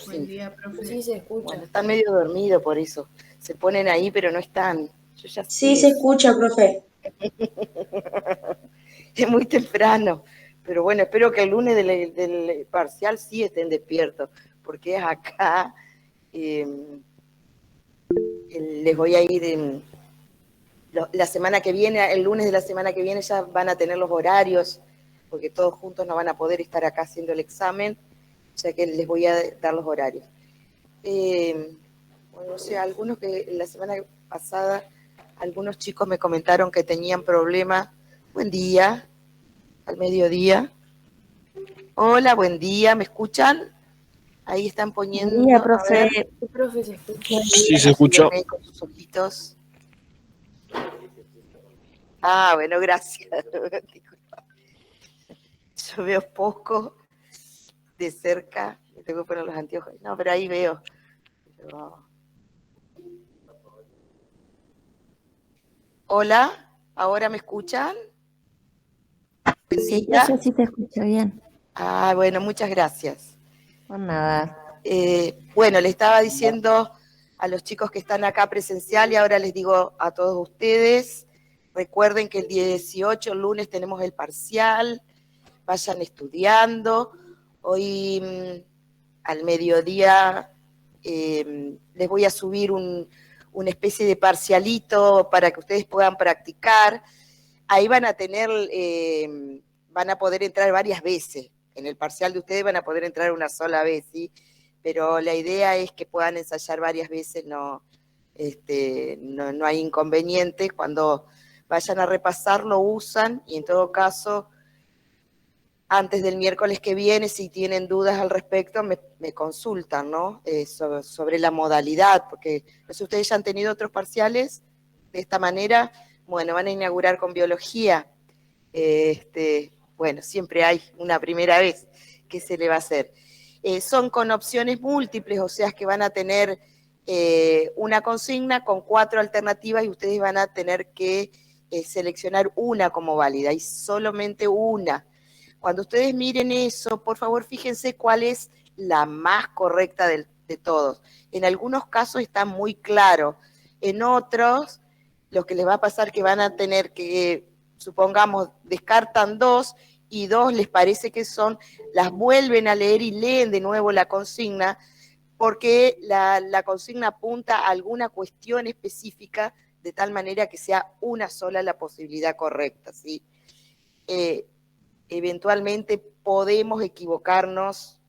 Buen día, profe. Sí, se escucha. Bueno, están medio dormidos por eso. Se ponen ahí, pero no están. Yo ya Sí, sé. se escucha, profe. Es muy temprano. Pero bueno, espero que el lunes del parcial sí estén despiertos, porque es acá. Les voy a ir la semana que viene, el lunes de la semana que viene ya van a tener los horarios, porque todos juntos no van a poder estar acá haciendo el examen, o sea que les voy a dar los horarios. Bueno, o sea, algunos que la semana pasada, algunos chicos me comentaron que tenían problemas. Buen día, al mediodía. Hola, buen día, ¿me escuchan? Ahí están poniendo. Buen día, profe. A ver. Profe, se escucha. Sí, se escuchó. Con sus ojitos. Ah, bueno, gracias. Yo veo poco de cerca. Me tengo que poner los anteojos. No, pero ahí veo. Hola, ¿ahora me escuchan? Sí, yo sí te escucho bien. Ah, bueno, muchas gracias. Por nada. Bueno, le estaba diciendo a los chicos que están acá presencial y ahora les digo a todos ustedes, recuerden que el 18, el lunes, tenemos el parcial, vayan estudiando. Hoy al mediodía les voy a subir una especie de parcialito para que ustedes puedan practicar. Ahí van a tener, van a poder entrar varias veces. En el parcial de ustedes van a poder entrar una sola vez, ¿sí? Pero la idea es que puedan ensayar varias veces, no hay inconveniente. Cuando vayan a repasar lo usan y en todo caso, antes del miércoles que viene, si tienen dudas al respecto, me consultan, ¿no? Sobre la modalidad, porque no sé, ustedes ya han tenido otros parciales de esta manera. Bueno, van a inaugurar con biología. Bueno, siempre hay una primera vez. ¿Qué se le va a hacer? Son con opciones múltiples, o sea que van a tener una consigna con 4 alternativas y ustedes van a tener que seleccionar una como válida, y solamente una. Cuando ustedes miren eso, por favor, fíjense cuál es la más correcta de todos. En algunos casos está muy claro, en otros lo que les va a pasar es que van a tener que, supongamos, descartan 2 y 2 les parece que son, las vuelven a leer y leen de nuevo la consigna, porque la consigna apunta a alguna cuestión específica de tal manera que sea una sola la posibilidad correcta, ¿sí? Eventualmente podemos equivocarnos,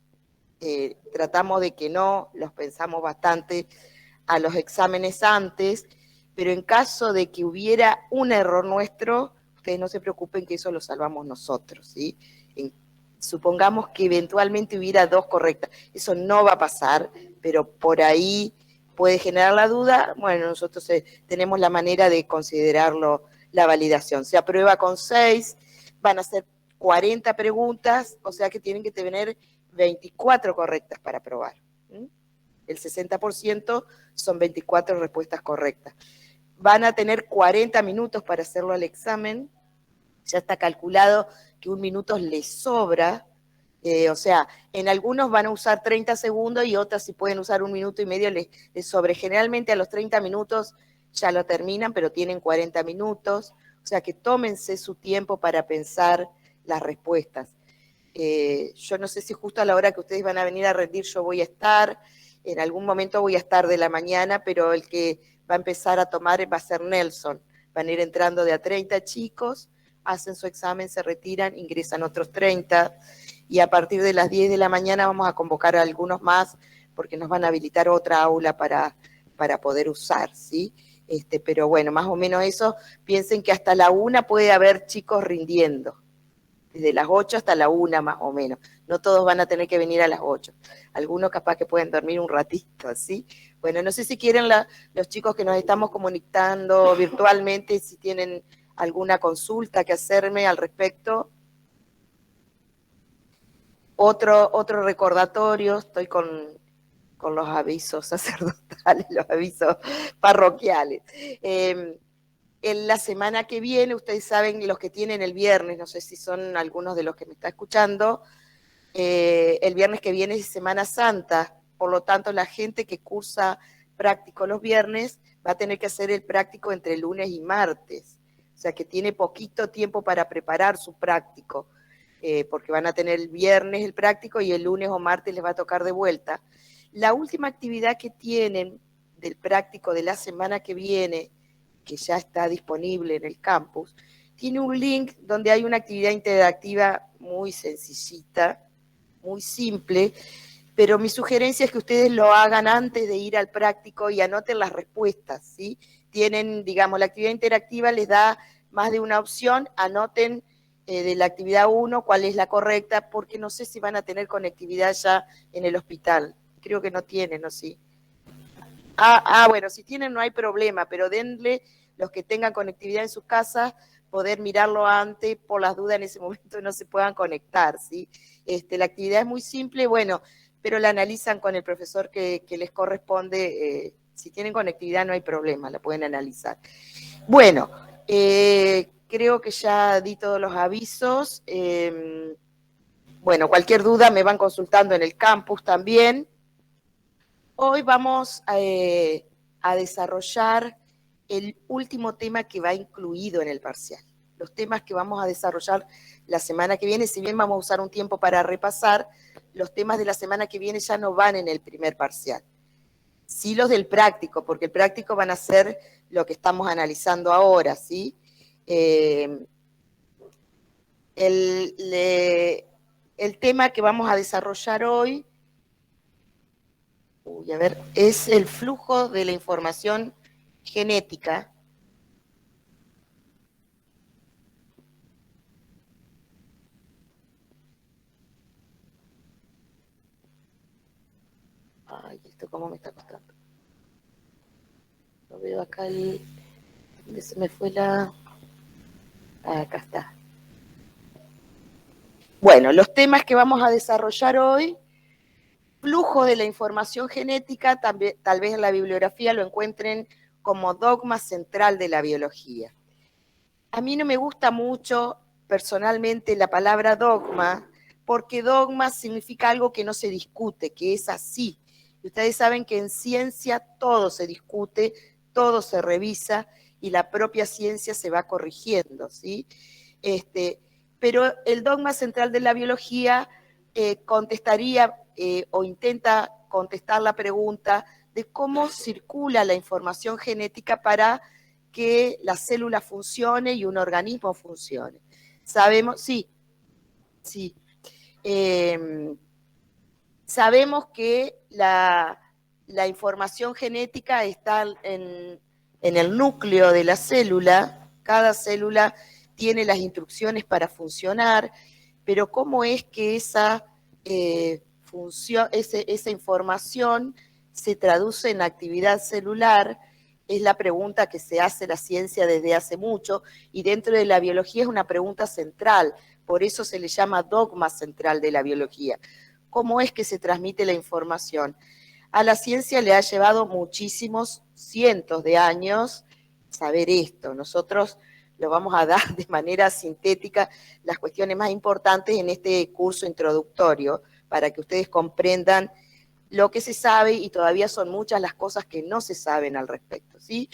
tratamos de que no, los pensamos bastante a los exámenes antes, pero en caso de que hubiera un error nuestro, ustedes no se preocupen que eso lo salvamos nosotros, ¿sí? Supongamos que eventualmente hubiera 2 correctas, eso no va a pasar, pero por ahí puede generar la duda. Bueno, nosotros tenemos la manera de considerarlo la validación. Se aprueba con 6, van a ser 40 preguntas, o sea que tienen que tener 24 correctas para aprobar. El 60% son 24 respuestas correctas. Van a tener 40 minutos para hacerlo al examen. Ya está calculado que 1 minuto les sobra. O sea, en algunos van a usar 30 segundos y otras si pueden usar 1 minuto y medio les sobre. Generalmente a los 30 minutos ya lo terminan, pero tienen 40 minutos. O sea que tómense su tiempo para pensar las respuestas. Yo no sé si justo a la hora que ustedes van a venir a rendir yo voy a estar, en algún momento voy a estar de la mañana, pero el que va a empezar a tomar va a ser Nelson. Van a ir entrando de a 30 chicos, hacen su examen, se retiran, ingresan otros 30, y a partir de las 10 de la mañana vamos a convocar a algunos más, porque nos van a habilitar otra aula para poder usar, ¿sí? Pero bueno, más o menos eso, piensen que hasta la 1 puede haber chicos rindiendo. Desde las 8 hasta la 1 más o menos. No todos van a tener que venir a las 8. Algunos capaz que pueden dormir un ratito, ¿sí? Bueno, no sé si quieren los chicos que nos estamos comunicando virtualmente, si tienen alguna consulta que hacerme al respecto. Otro recordatorio, estoy con los avisos sacerdotales, los avisos parroquiales. En la semana que viene, ustedes saben, los que tienen el viernes, no sé si son algunos de los que me están escuchando, el viernes que viene es Semana Santa, por lo tanto la gente que cursa práctico los viernes va a tener que hacer el práctico entre lunes y martes, o sea que tiene poquito tiempo para preparar su práctico, porque van a tener el viernes el práctico y el lunes o martes les va a tocar de vuelta. La última actividad que tienen del práctico de la semana que viene, que ya está disponible en el campus, tiene un link donde hay una actividad interactiva muy sencillita, muy simple, pero mi sugerencia es que ustedes lo hagan antes de ir al práctico y anoten las respuestas, ¿sí? Tienen, digamos, la actividad interactiva les da más de una opción, anoten de la actividad 1 cuál es la correcta, porque no sé si van a tener conectividad ya en el hospital. Creo que no tienen, ¿no? Sí. Bueno, si tienen no hay problema, pero denle los que tengan conectividad en sus casas, poder mirarlo antes, por las dudas en ese momento no se puedan conectar, ¿sí? La actividad es muy simple, bueno, pero la analizan con el profesor que les corresponde. Si tienen conectividad no hay problema, la pueden analizar. Bueno, creo que ya di todos los avisos. Bueno, cualquier duda me van consultando en el campus también. Hoy vamos a desarrollar el último tema que va incluido en el parcial. Los temas que vamos a desarrollar la semana que viene, si bien vamos a usar un tiempo para repasar, los temas de la semana que viene ya no van en el primer parcial. Sí los del práctico, porque el práctico van a ser lo que estamos analizando ahora, ¿sí? El tema que vamos a desarrollar hoy, a ver, es el flujo de la información genética. Ay, esto cómo me está costando. No veo acá el... ¿Dónde se me fue la...? Acá está. Bueno, los temas que vamos a desarrollar hoy, flujo de la información genética, también, tal vez en la bibliografía lo encuentren como dogma central de la biología. A mí no me gusta mucho personalmente la palabra dogma, porque dogma significa algo que no se discute, que es así. Y ustedes saben que en ciencia todo se discute, todo se revisa y la propia ciencia se va corrigiendo, ¿sí? Pero el dogma central de la biología contestaría o intenta contestar la pregunta de cómo circula la información genética para que la célula funcione y un organismo funcione. Sabemos, sí, sabemos que la información genética está en el núcleo de la célula. Cada célula tiene las instrucciones para funcionar, pero ¿cómo es que esa información se traduce en actividad celular? Es la pregunta que se hace la ciencia desde hace mucho, y dentro de la biología es una pregunta central, por eso se le llama dogma central de la biología. ¿Cómo es que se transmite la información? A la ciencia le ha llevado muchísimos, cientos de años saber esto. Nosotros lo vamos a dar de manera sintética las cuestiones más importantes en este curso introductorio para que ustedes comprendan lo que se sabe, y todavía son muchas las cosas que no se saben al respecto, ¿sí?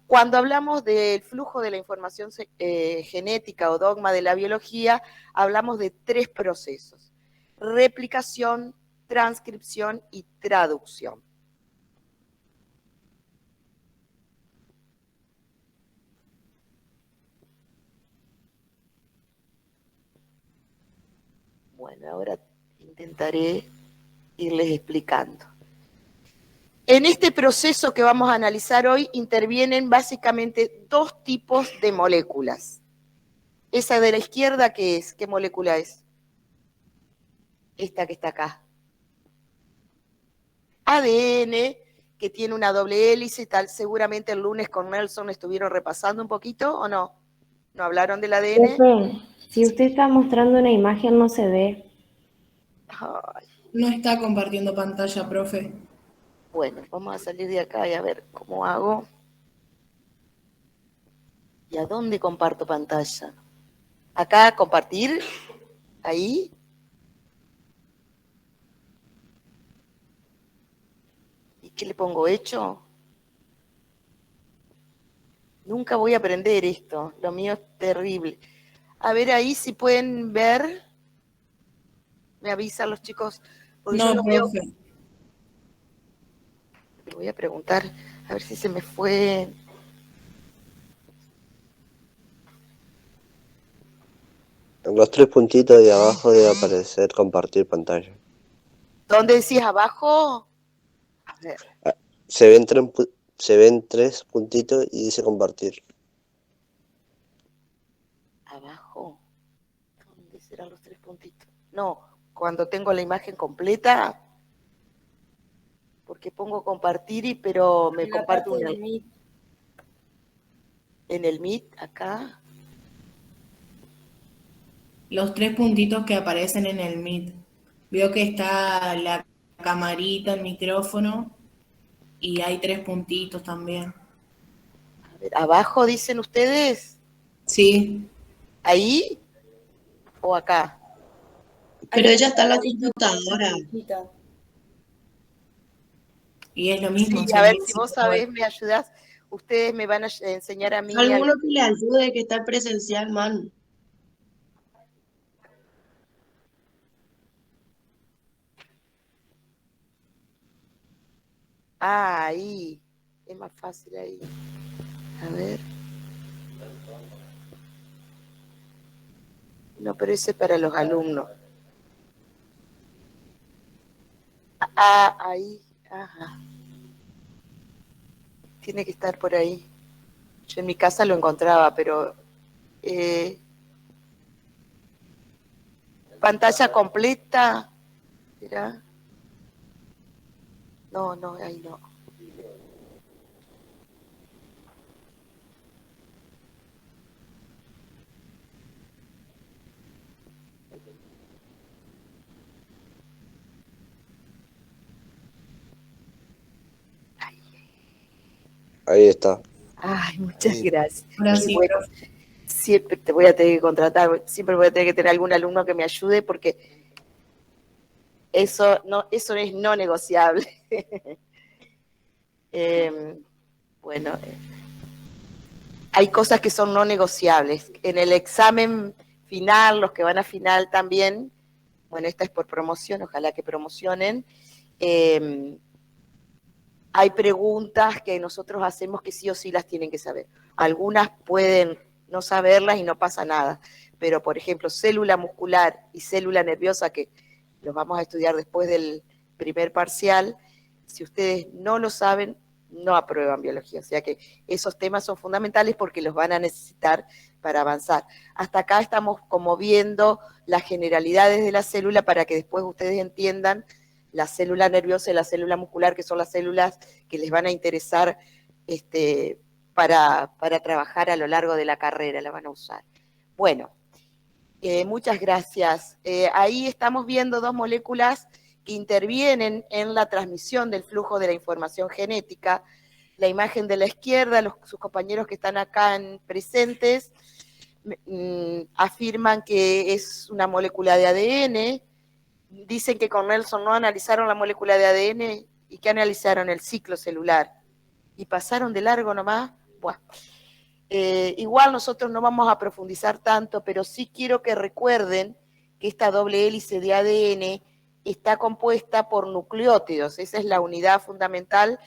Cuando hablamos del flujo de la información genética o dogma de la biología, hablamos de 3 procesos: replicación, transcripción y traducción. Bueno, ahora intentaré irles explicando. En este proceso que vamos a analizar hoy intervienen básicamente 2 tipos de moléculas. Esa de la izquierda, ¿qué es? ¿Qué molécula es? Esta que está acá. ADN, que tiene una doble hélice y tal. Seguramente el lunes con Nelson estuvieron repasando un poquito, ¿o no? ¿No hablaron del ADN? Profe, si usted está mostrando una imagen no se ve. Ay, No está compartiendo pantalla, profe. bueno, vamos a salir de acá y a ver cómo hago. ¿Y a dónde comparto pantalla? Acá, compartir, ahí. ¿Qué le pongo? ¿Hecho? Nunca voy a aprender esto. Lo mío es terrible. A ver ahí si pueden ver. Me avisan los chicos. Porque yo No, lo veo. profe. Le voy a preguntar. A ver si se me fue. En los tres puntitos de abajo debe aparecer compartir pantalla. ¿Dónde decís abajo? A ver. Se ven tres puntitos y dice compartir. Abajo. ¿Dónde serán los tres puntitos? No, cuando tengo la imagen completa. Porque pongo compartir, pero me comparte una. En el Meet, acá. Los 3 puntitos que aparecen en el Meet. Veo que está la camarita, el micrófono y hay 3 puntitos también. A ver, abajo dicen ustedes. Sí. ¿Ahí? ¿O acá? Pero ella está en la computadora. Y es lo mismo. Sí, a ver, si vos sabés, me ayudás. Ustedes me van a enseñar a mí. Alguno que le ayude, que está presencial, man. Ah, ahí. Es más fácil ahí. A ver. No, pero ese es para los alumnos. Ah, ahí. Ajá. Tiene que estar por ahí. Yo en mi casa lo encontraba, pero... pantalla completa. ¿Será? No, no, ahí no. Ahí está. Ay, muchas gracias. Ahora Qué sí, bueno. profe. Siempre te voy a tener que contratar, siempre voy a tener que tener algún alumno que me ayude porque eso es no negociable. Bueno, hay cosas que son no negociables. En el examen final, los que van a final también, bueno, esta es por promoción, ojalá que promocionen, hay preguntas que nosotros hacemos que sí o sí las tienen que saber. Algunas pueden no saberlas y no pasa nada, pero por ejemplo, célula muscular y célula nerviosa, que los vamos a estudiar después del primer parcial, si ustedes no lo saben, no aprueban biología. O sea que esos temas son fundamentales porque los van a necesitar para avanzar. Hasta acá estamos como viendo las generalidades de la célula para que después ustedes entiendan la célula nerviosa y la célula muscular, que son las células que les van a interesar para trabajar a lo largo de la carrera, la van a usar. Bueno, muchas gracias. Ahí estamos viendo dos moléculas que intervienen en la transmisión del flujo de la información genética. La imagen de la izquierda, sus compañeros que están acá presentes afirman que es una molécula de ADN. Dicen que con Nelson no analizaron la molécula de ADN y que analizaron el ciclo celular. Y pasaron de largo nomás. Bueno, igual nosotros no vamos a profundizar tanto, pero sí quiero que recuerden que esta doble hélice de ADN está compuesta por nucleótidos. Esa es la unidad fundamental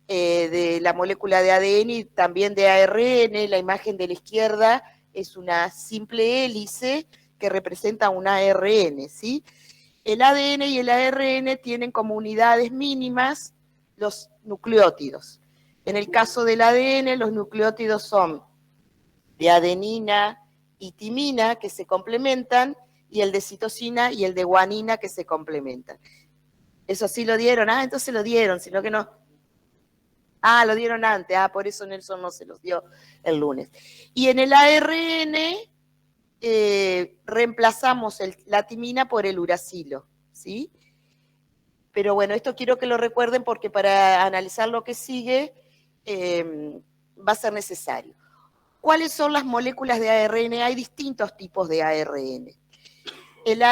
de la molécula de ADN y también de ARN. La imagen de la izquierda es una simple hélice que representa un ARN, ¿sí? El ADN y el ARN tienen como unidades mínimas los nucleótidos. En el caso del ADN, los nucleótidos son de adenina y timina, que se complementan, y el de citosina y el de guanina, que se complementan. Eso sí lo dieron. Ah, entonces lo dieron, sino que no. Ah, lo dieron antes. Ah, por eso Nelson no se los dio el lunes. Y en el ARN reemplazamos la timina por el uracilo, ¿sí? Pero bueno, esto quiero que lo recuerden porque para analizar lo que sigue va a ser necesario. ¿Cuáles son las moléculas de ARN? Hay distintos tipos de ARN. El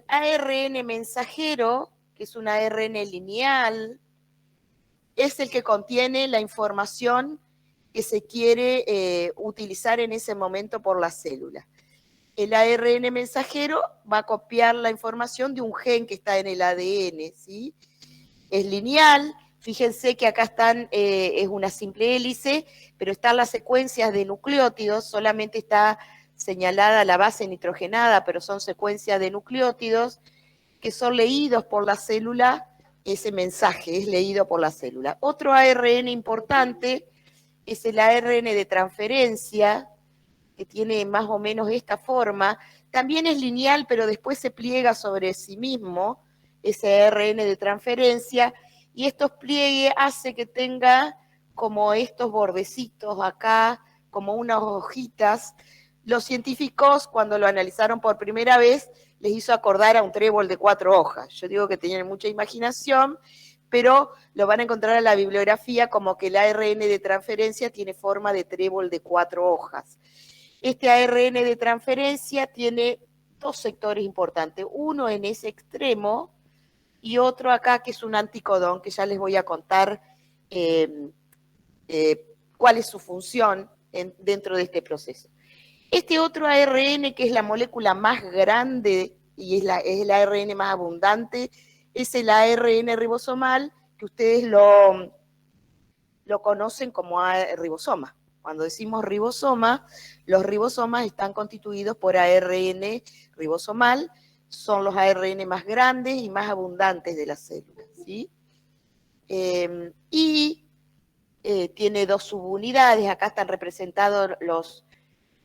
ARN mensajero, que es un ARN lineal, es el que contiene la información que se quiere utilizar en ese momento por la célula. El ARN mensajero va a copiar la información de un gen que está en el ADN, ¿sí? Es lineal, fíjense que acá están, es una simple hélice, pero están las secuencias de nucleótidos, solamente está señalada la base nitrogenada, pero son secuencias de nucleótidos que son leídos por la célula, ese mensaje es leído por la célula. Otro ARN importante es el ARN de transferencia, que tiene más o menos esta forma, también es lineal, pero después se pliega sobre sí mismo, ese ARN de transferencia, y estos pliegues hace que tenga como estos bordecitos acá, como unas hojitas. Los científicos, cuando lo analizaron por primera vez, les hizo acordar a un trébol de 4 hojas. Yo digo que tenían mucha imaginación, pero lo van a encontrar en la bibliografía como que el ARN de transferencia tiene forma de trébol de 4 hojas. Este ARN de transferencia tiene 2 sectores importantes, uno en ese extremo y otro acá que es un anticodón, que ya les voy a contar cuál es su función dentro de este proceso. Este otro ARN, que es la molécula más grande y es el ARN más abundante, es el ARN ribosomal, que ustedes lo conocen como ribosoma. Cuando decimos ribosoma, los ribosomas están constituidos por ARN ribosomal, son los ARN más grandes y más abundantes de las células, ¿sí? Tiene 2 subunidades, acá están representados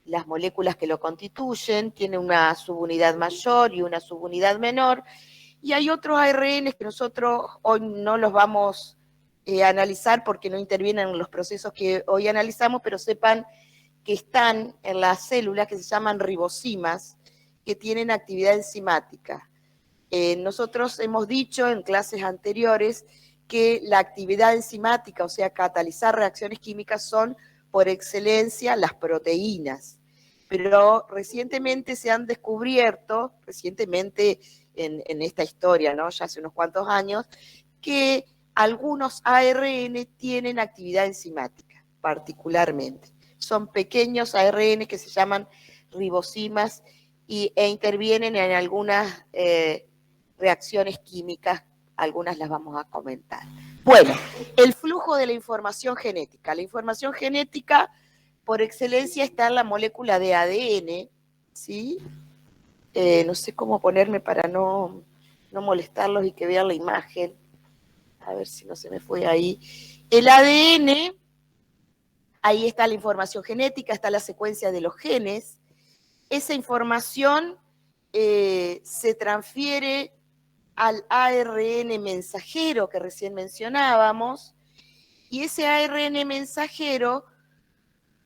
las moléculas que lo constituyen, tiene una subunidad mayor y una subunidad menor, y hay otros ARN que nosotros hoy no los vamos a analizar porque no intervienen en los procesos que hoy analizamos, pero sepan que están en las células que se llaman ribosimas, que tienen actividad enzimática. Nosotros hemos dicho en clases anteriores que la actividad enzimática, o sea, catalizar reacciones químicas, son por excelencia las proteínas. Pero recientemente se han descubierto, en esta historia, ¿no? Ya hace unos cuantos años, que algunos ARN tienen actividad enzimática, particularmente. Son pequeños ARN que se llaman ribosimas e intervienen en algunas reacciones químicas, algunas las vamos a comentar. Bueno, el flujo de la información genética. La información genética, por excelencia, está en la molécula de ADN, ¿sí? No sé cómo ponerme para no molestarlos y que vean la imagen. A ver si no se me fue ahí. El ADN, ahí está la información genética, está la secuencia de los genes. Esa información se transfiere al ARN mensajero que recién mencionábamos, y ese ARN mensajero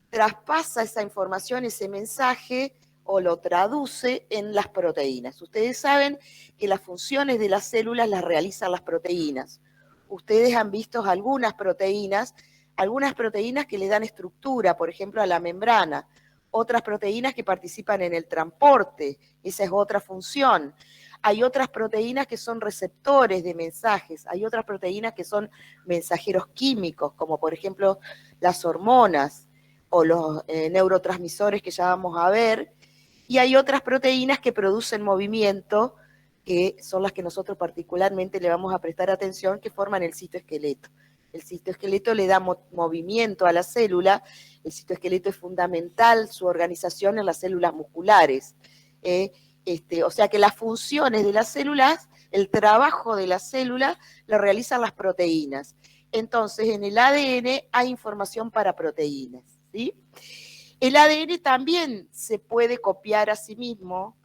traspasa esa información, ese mensaje, o lo traduce en las proteínas. Ustedes saben que las funciones de las células las realizan las proteínas. Ustedes han visto algunas proteínas que le dan estructura, por ejemplo, a la membrana, otras proteínas que participan en el transporte, esa es otra función. Hay otras proteínas que son receptores de mensajes, hay otras proteínas que son mensajeros químicos, como por ejemplo las hormonas o los neurotransmisores que ya vamos a ver, y hay otras proteínas que producen movimiento, que son las que nosotros particularmente le vamos a prestar atención, que forman el citoesqueleto. El citoesqueleto le da movimiento a la célula, el citoesqueleto es fundamental, su organización en las células musculares. O sea que las funciones de las células, el trabajo de las células, lo realizan las proteínas. Entonces, en el ADN hay información para proteínas, ¿sí? El ADN también se puede copiar a sí mismo,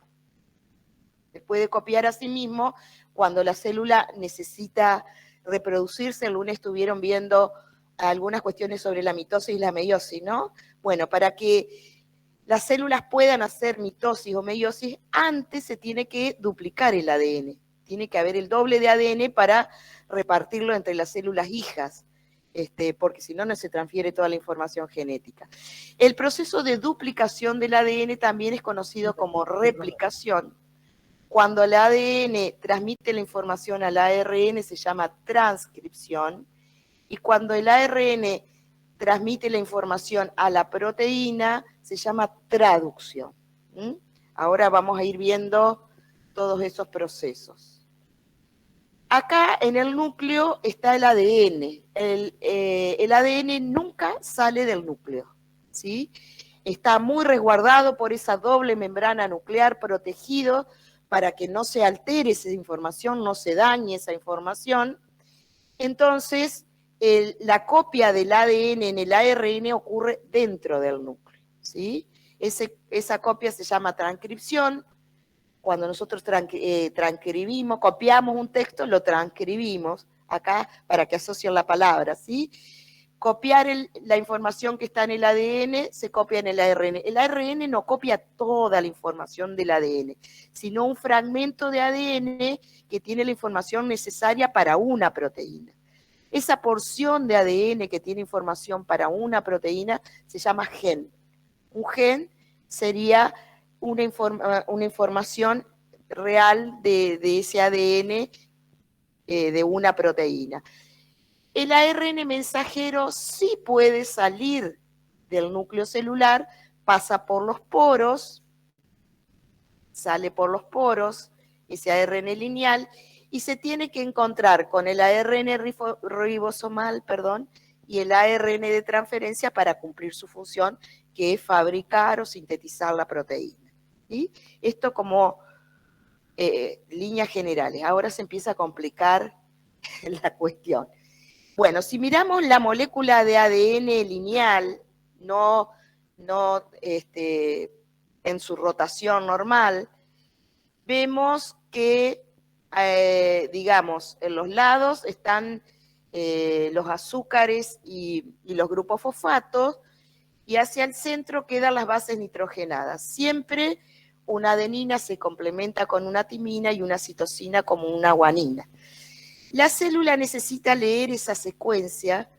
cuando la célula necesita reproducirse. El lunes estuvieron viendo algunas cuestiones sobre la mitosis y la meiosis, ¿no? Bueno, para que las células puedan hacer mitosis o meiosis, antes se tiene que duplicar el ADN. Tiene que haber el doble de ADN para repartirlo entre las células hijas, porque si no, no se transfiere toda la información genética. El proceso de duplicación del ADN también es conocido como replicación. Cuando el ADN transmite la información al ARN se llama transcripción, Y cuando el ARN transmite la información a la proteína, se llama traducción. Ahora vamos a ir viendo todos esos procesos. Acá en el núcleo está el ADN. El ADN nunca sale del núcleo, ¿sí? Está muy resguardado por esa doble membrana nuclear, protegido para que no se altere esa información, no se dañe esa información. Entonces, la copia del ADN en el ARN ocurre dentro del núcleo, ¿sí? Esa copia se llama transcripción. Cuando nosotros transcribimos, copiamos un texto, lo transcribimos acá para que asocien la palabra, ¿sí? Copiar la información que está en el ADN se copia en el ARN. El ARN no copia toda la información del ADN, sino un fragmento de ADN que tiene la información necesaria para una proteína. Esa porción de ADN que tiene información para una proteína se llama gen. Un gen sería una información real de ese ADN de una proteína. El ARN mensajero sí puede salir del núcleo celular, pasa por los poros, sale por los poros, ese ARN lineal, y se tiene que encontrar con el ARN ribosomal, y el ARN de transferencia para cumplir su función, que es fabricar o sintetizar la proteína. ¿Sí? Esto como líneas generales. Ahora se empieza a complicar la cuestión. Bueno, si miramos la molécula de ADN lineal, no en su rotación normal, vemos que, digamos, en los lados están los azúcares y los grupos fosfatos, y hacia el centro quedan las bases nitrogenadas. Siempre una adenina se complementa con una timina y una citosina como una guanina. La célula necesita leer esa secuencia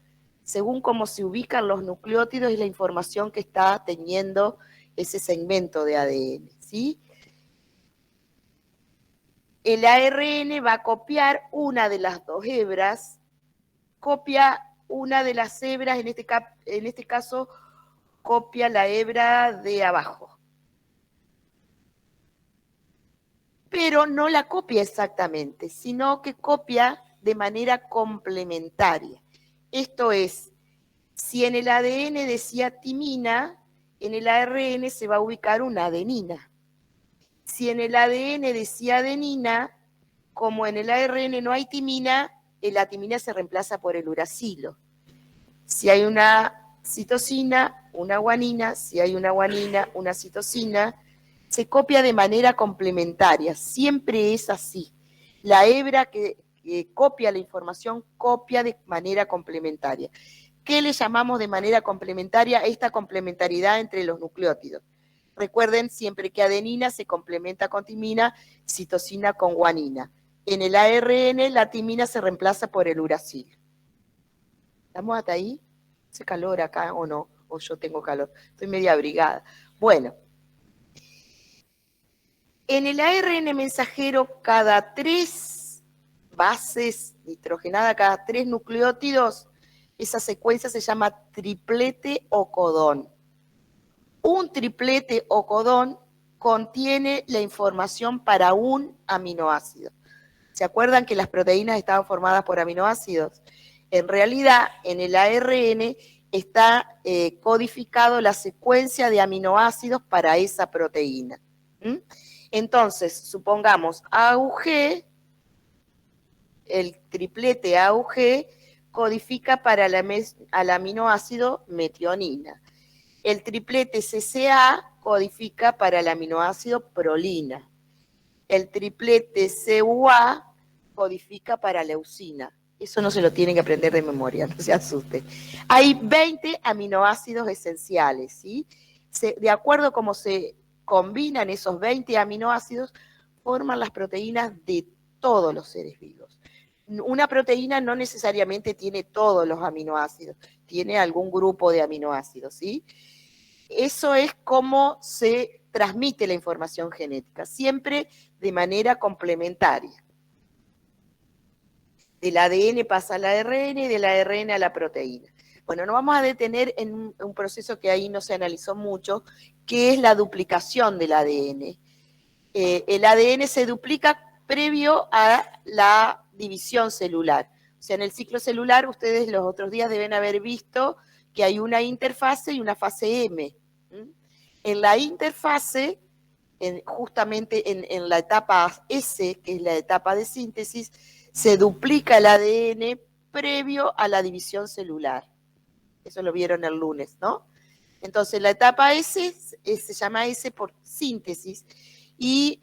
según cómo se ubican los nucleótidos y la información que está teniendo ese segmento de ADN, ¿sí? El ARN va a copiar una de las dos hebras, copia una de las hebras, en este caso copia la hebra de abajo. Pero no la copia exactamente, sino que copia de manera complementaria. Esto es, si en el ADN decía timina, en el ARN se va a ubicar una adenina. Si en el ADN decía adenina, como en el ARN no hay timina, la timina se reemplaza por el uracilo. Si hay una citosina, una guanina, si hay una guanina, una citosina, se copia de manera complementaria, siempre es así. La hebra que copia la información copia de manera complementaria. ¿Qué le llamamos de manera complementaria? Esta complementariedad entre los nucleótidos. Recuerden siempre que adenina se complementa con timina, citosina con guanina. En el ARN la timina se reemplaza por el uracilo. ¿Estamos hasta ahí? ¿Hace calor acá o no? O yo tengo calor. Estoy media abrigada. Bueno. En el ARN mensajero, cada 3 bases nitrogenadas, cada 3 nucleótidos, esa secuencia se llama triplete o codón. Un triplete o codón contiene la información para un aminoácido. ¿Se acuerdan que las proteínas estaban formadas por aminoácidos? En realidad, en el ARN está codificado la secuencia de aminoácidos para esa proteína. Entonces, supongamos AUG, el triplete AUG codifica para al aminoácido metionina. El triplete CCA codifica para el aminoácido prolina. El triplete CUA codifica para leucina. Eso no se lo tienen que aprender de memoria, no se asusten. Hay 20 aminoácidos esenciales, ¿sí? De acuerdo a cómo se combinan esos 20 aminoácidos, forman las proteínas de todos los seres vivos. Una proteína no necesariamente tiene todos los aminoácidos, tiene algún grupo de aminoácidos, ¿sí? Eso es cómo se transmite la información genética, siempre de manera complementaria. Del ADN pasa al ARN y del ARN a la proteína. Bueno, nos vamos a detener en un proceso que ahí no se analizó mucho, que es la duplicación del ADN. El ADN se duplica previo a la división celular. O sea, en el ciclo celular, ustedes los otros días deben haber visto que hay una interfase y una fase M. En la interfase, justamente en la etapa S, que es la etapa de síntesis, se duplica el ADN previo a la división celular. Eso lo vieron el lunes, ¿no? Entonces, la etapa S se llama S por síntesis y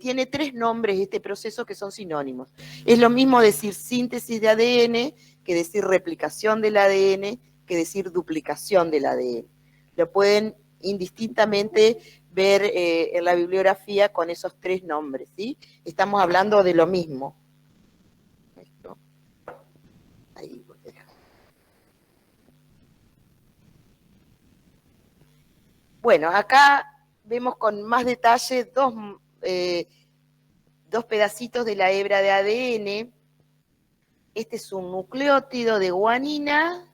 tiene 3 nombres este proceso que son sinónimos. Es lo mismo decir síntesis de ADN que decir replicación del ADN, que decir duplicación del ADN. Lo pueden indistintamente ver en la bibliografía con esos 3 nombres, ¿sí? Estamos hablando de lo mismo. Ahí voy a dejar. Bueno, acá vemos con más detalle dos pedacitos de la hebra de ADN. Este es un nucleótido de guanina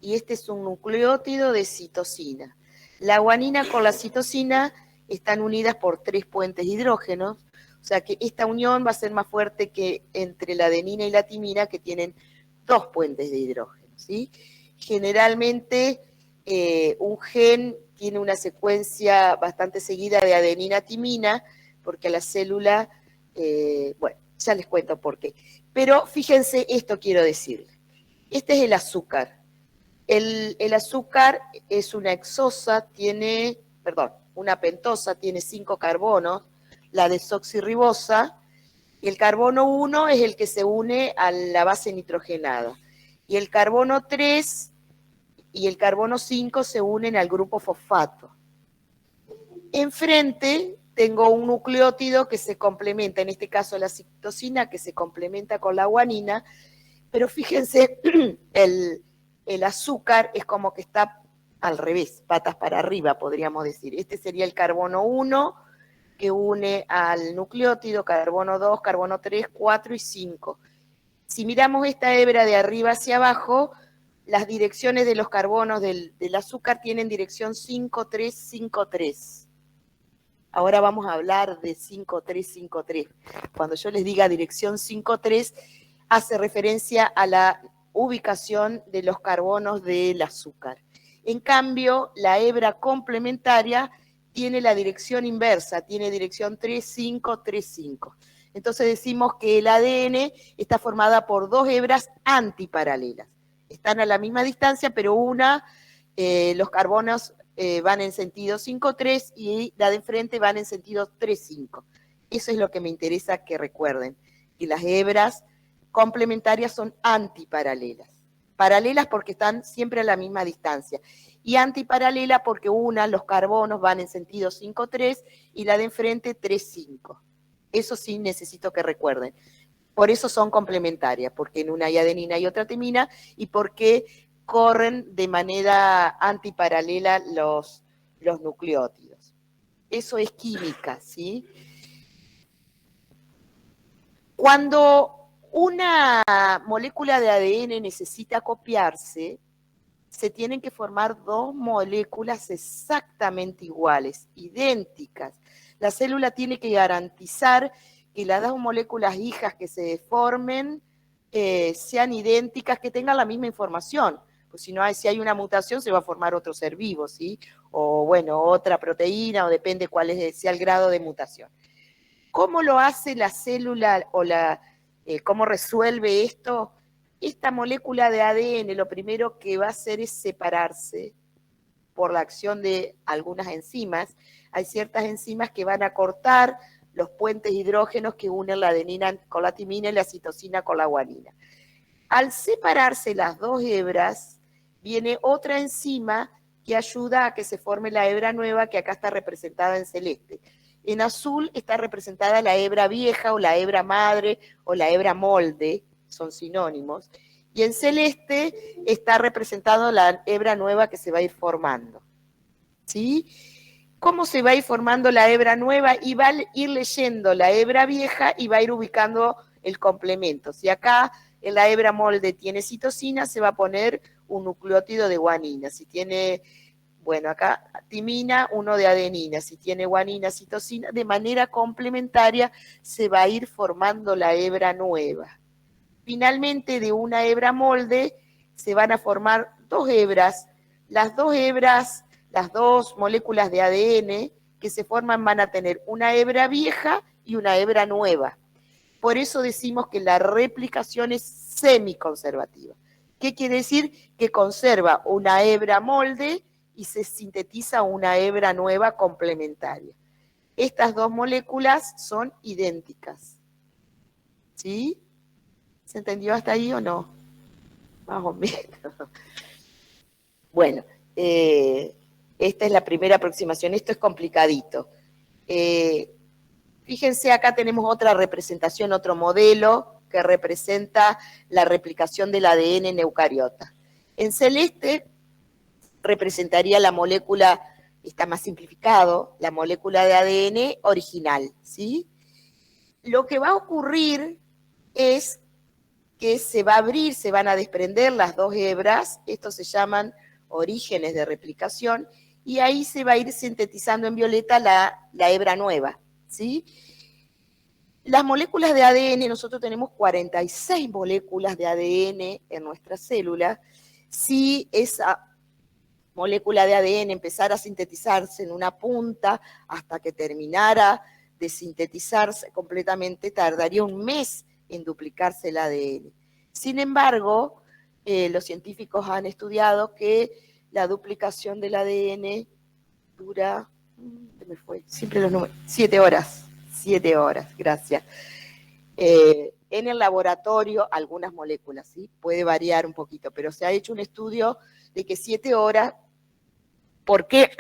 y este es un nucleótido de citosina. La guanina con la citosina están unidas por 3 puentes de hidrógenos, o sea que esta unión va a ser más fuerte que entre la adenina y la timina, que tienen 2 puentes de hidrógeno, ¿sí? Generalmente un gen tiene una secuencia bastante seguida de adenina-timina, porque a la célula, bueno, ya les cuento por qué. Pero fíjense, esto quiero decirles. Este es el azúcar. El azúcar es una hexosa, una pentosa, tiene 5 carbonos, la desoxirribosa, y el carbono 1 es el que se une a la base nitrogenada. Y el carbono 3 y el carbono 5 se unen al grupo fosfato. Enfrente tengo un nucleótido que se complementa, en este caso la citosina, que se complementa con la guanina, pero fíjense, el azúcar es como que está al revés, patas para arriba, podríamos decir. Este sería el carbono 1, que une al nucleótido, carbono 2, carbono 3, 4 y 5. Si miramos esta hebra de arriba hacia abajo, las direcciones de los carbonos del azúcar tienen dirección 5, 3, 5, 3. Ahora vamos a hablar de 5, 3, 5, 3. Cuando yo les diga dirección 5, 3, hace referencia a la ubicación de los carbonos del azúcar. En cambio, la hebra complementaria tiene la dirección inversa, tiene dirección 3, 5, 3, 5. Entonces decimos que el ADN está formada por 2 hebras antiparalelas. Están a la misma distancia, pero los carbonos van en sentido 5, 3 y la de enfrente van en sentido 3, 5. Eso es lo que me interesa que recuerden, que las hebras complementarias son antiparalelas. Paralelas porque están siempre a la misma distancia. Y antiparalela porque los carbonos van en sentido 5, 3 y la de enfrente 3, 5. Eso sí necesito que recuerden. Por eso son complementarias, porque en una hay adenina y otra timina, y porque corren de manera antiparalela los nucleótidos. Eso es química, ¿sí? Cuando una molécula de ADN necesita copiarse, se tienen que formar 2 moléculas exactamente iguales, idénticas. La célula tiene que garantizar que las 2 moléculas hijas que se formen sean idénticas, que tengan la misma información. Pues si hay una mutación, se va a formar otro ser vivo, ¿sí? O bueno, otra proteína, o depende cuál sea el grado de mutación. ¿Cómo lo hace la célula o cómo resuelve esto? Esta molécula de ADN lo primero que va a hacer es separarse por la acción de algunas enzimas. Hay ciertas enzimas que van a cortar los puentes hidrógenos que unen la adenina con la timina y la citosina con la guanina. Al separarse las 2 hebras, viene otra enzima que ayuda a que se forme la hebra nueva, que acá está representada en celeste. En azul está representada la hebra vieja o la hebra madre o la hebra molde, son sinónimos, y en celeste está representado la hebra nueva que se va a ir formando. ¿Sí? ¿Cómo se va a ir formando la hebra nueva? Y va a ir leyendo la hebra vieja y va a ir ubicando el complemento. Si acá en la hebra molde tiene citosina, se va a poner un nucleótido de guanina. Si tiene, bueno, acá timina, uno de adenina. Si tiene guanina, citosina, de manera complementaria se va a ir formando la hebra nueva. Finalmente, de una hebra molde se van a formar dos hebras. Las dos moléculas de ADN que se forman van a tener una hebra vieja y una hebra nueva. Por eso decimos que la replicación es semiconservativa. ¿Qué quiere decir? Que conserva una hebra molde y se sintetiza una hebra nueva complementaria. Estas dos moléculas son idénticas. ¿Sí? ¿Se entendió hasta ahí o no? Más o menos. Bueno, esta es la primera aproximación. Esto es complicadito. Fíjense, acá tenemos otra representación, otro modelo que representa la replicación del ADN en eucariota. En celeste representaría la molécula, está más simplificado, la molécula de ADN original, ¿sí? Lo que va a ocurrir es que se va a abrir, se van a desprender las dos hebras, estos se llaman orígenes de replicación, y ahí se va a ir sintetizando en violeta la hebra nueva, ¿sí? Las moléculas de ADN, nosotros tenemos 46 moléculas de ADN en nuestra célula. Si esa molécula de ADN empezara a sintetizarse en una punta hasta que terminara de sintetizarse completamente, tardaría un mes en duplicarse el ADN. Sin embargo, los científicos han estudiado que la duplicación del ADN dura, se me fue, siempre los números, 7 horas. 7 horas, gracias. En el laboratorio, algunas moléculas, ¿sí? Puede variar un poquito, pero se ha hecho un estudio de que 7 horas, ¿por qué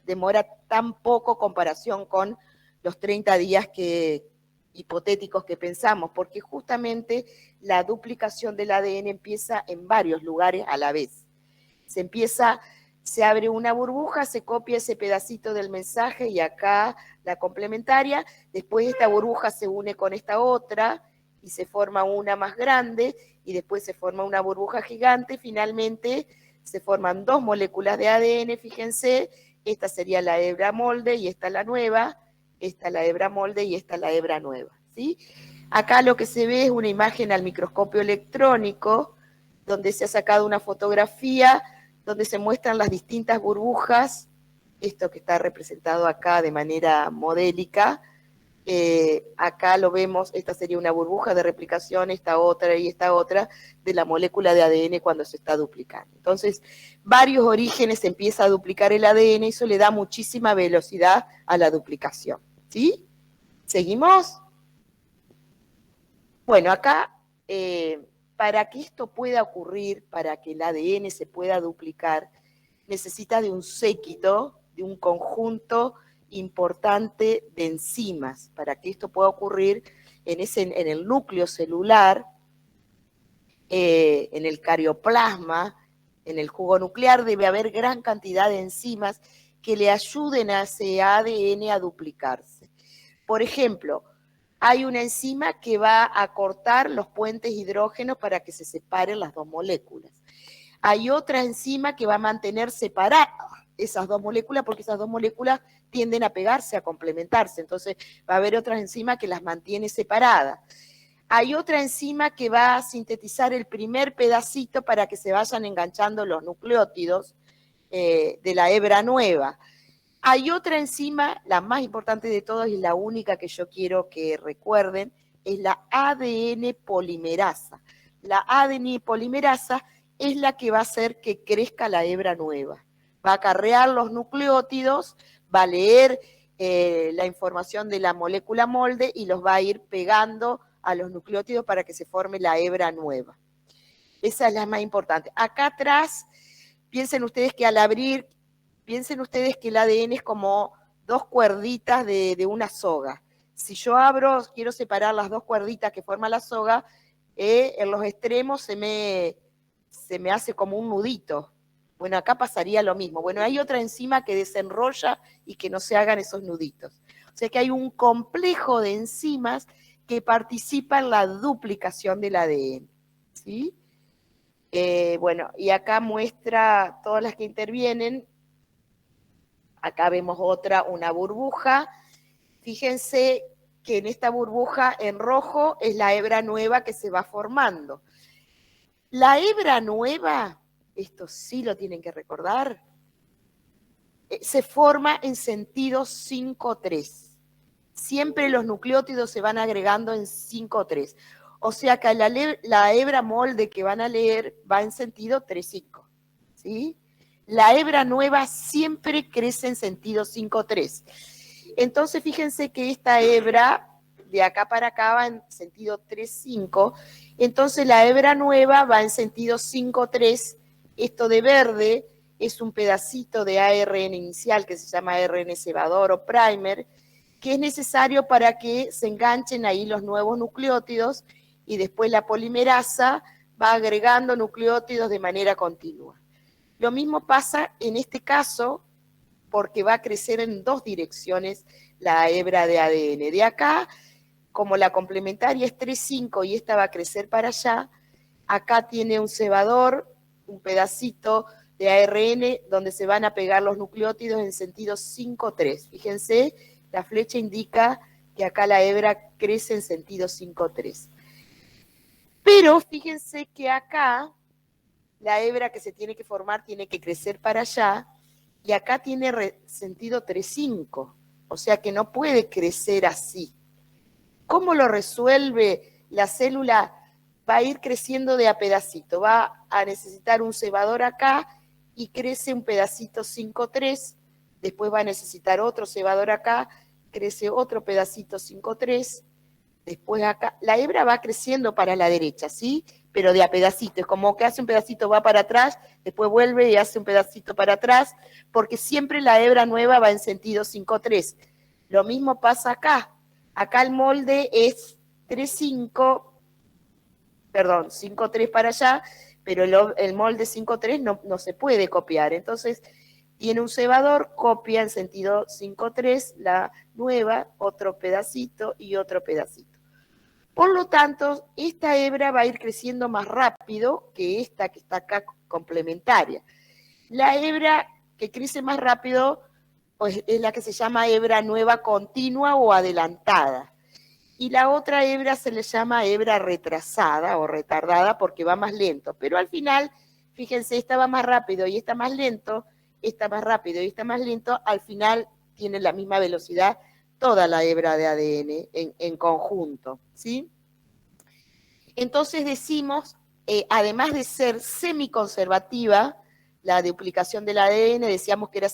demora tan poco comparación con los 30 días hipotéticos que pensamos? Porque justamente la duplicación del ADN empieza en varios lugares a la vez. Se abre una burbuja, se copia ese pedacito del mensaje y acá la complementaria, después esta burbuja se une con esta otra y se forma una más grande y después se forma una burbuja gigante, finalmente se forman dos moléculas de ADN, fíjense, esta sería la hebra molde y esta la nueva, esta la hebra molde y esta la hebra nueva, ¿sí? Acá lo que se ve es una imagen al microscopio electrónico, donde se ha sacado una fotografía donde se muestran las distintas burbujas, esto que está representado acá de manera modélica, acá lo vemos, esta sería una burbuja de replicación, esta otra y esta otra, de la molécula de ADN cuando se está duplicando. Entonces, varios orígenes se empieza a duplicar el ADN, y eso le da muchísima velocidad a la duplicación, ¿sí? ¿Seguimos? Bueno, acá, para que esto pueda ocurrir, para que el ADN se pueda duplicar, necesita de un séquito, de un conjunto importante de enzimas. Para que esto pueda ocurrir en el núcleo celular, en el carioplasma, en el jugo nuclear, debe haber gran cantidad de enzimas que le ayuden a ese ADN a duplicarse. Por ejemplo, hay una enzima que va a cortar los puentes hidrógenos para que se separen las dos moléculas. Hay otra enzima que va a mantener separadas esas dos moléculas, porque esas dos moléculas tienden a pegarse, a complementarse. Entonces va a haber otra enzima que las mantiene separadas. Hay otra enzima que va a sintetizar el primer pedacito para que se vayan enganchando los nucleótidos de la hebra nueva. Hay otra enzima, la más importante de todas y la única que yo quiero que recuerden, es la ADN polimerasa. La ADN polimerasa es la que va a hacer que crezca la hebra nueva. Va a acarrear los nucleótidos, va a leer la información de la molécula molde y los va a ir pegando a los nucleótidos para que se forme la hebra nueva. Esa es la más importante. Acá atrás, piensen ustedes que al abrir, piensen ustedes que el ADN es como dos cuerditas de una soga. Si yo abro, quiero separar las dos cuerditas que forman la soga, en los extremos se me hace como un nudito. Bueno, acá pasaría lo mismo. Bueno, hay otra enzima que desenrolla y que no se hagan esos nuditos. O sea que hay un complejo de enzimas que participa en la duplicación del ADN. ¿sí? Bueno, y acá muestra todas las que intervienen. Acá vemos otra, una burbuja. Fíjense que en esta burbuja en rojo es la hebra nueva que se va formando. La hebra nueva, esto sí lo tienen que recordar, se forma en sentido 5-3. Siempre los nucleótidos se van agregando en 5-3. O sea que la hebra molde que van a leer va en sentido 3-5. ¿Sí? La hebra nueva siempre crece en sentido 5-3. Entonces fíjense que esta hebra de acá para acá va en sentido 3-5. Entonces la hebra nueva va en sentido 5-3. Esto de verde es un pedacito de ARN inicial que se llama ARN cebador o primer, que es necesario para que se enganchen ahí los nuevos nucleótidos y después la polimerasa va agregando nucleótidos de manera continua. Lo mismo pasa en este caso porque va a crecer en dos direcciones la hebra de ADN. De acá, como la complementaria es 3-5 y esta va a crecer para allá, acá tiene un cebador, un pedacito de ARN donde se van a pegar los nucleótidos en sentido 5-3. Fíjense, la flecha indica que acá la hebra crece en sentido 5-3. Pero fíjense que acá la hebra que se tiene que formar tiene que crecer para allá y acá tiene sentido 3-5, o sea que no puede crecer así. ¿Cómo lo resuelve? La célula va a ir creciendo de a pedacito, va a necesitar un cebador acá y crece un pedacito 5-3, después va a necesitar otro cebador acá, crece otro pedacito 5-3, después acá, la hebra va creciendo para la derecha, ¿sí? Pero de a pedacito, es como que hace un pedacito, va para atrás, después vuelve y hace un pedacito para atrás, porque siempre la hebra nueva va en sentido 5-3. Lo mismo pasa acá. Acá el molde es 5-3 para allá, pero el molde 5-3 no se puede copiar. Entonces, tiene un cebador, copia en sentido 5-3, la nueva, otro pedacito y otro pedacito. Por lo tanto, esta hebra va a ir creciendo más rápido que esta que está acá complementaria. La hebra que crece más rápido pues, es la que se llama hebra nueva continua o adelantada. Y la otra hebra se le llama hebra retrasada o retardada porque va más lento. Pero al final, fíjense, esta va más rápido y esta más lento, esta más rápido y esta más lento, al final tiene la misma velocidad toda la hebra de ADN en conjunto, ¿sí? Entonces decimos, además de ser semiconservativa, la duplicación del ADN, decíamos que era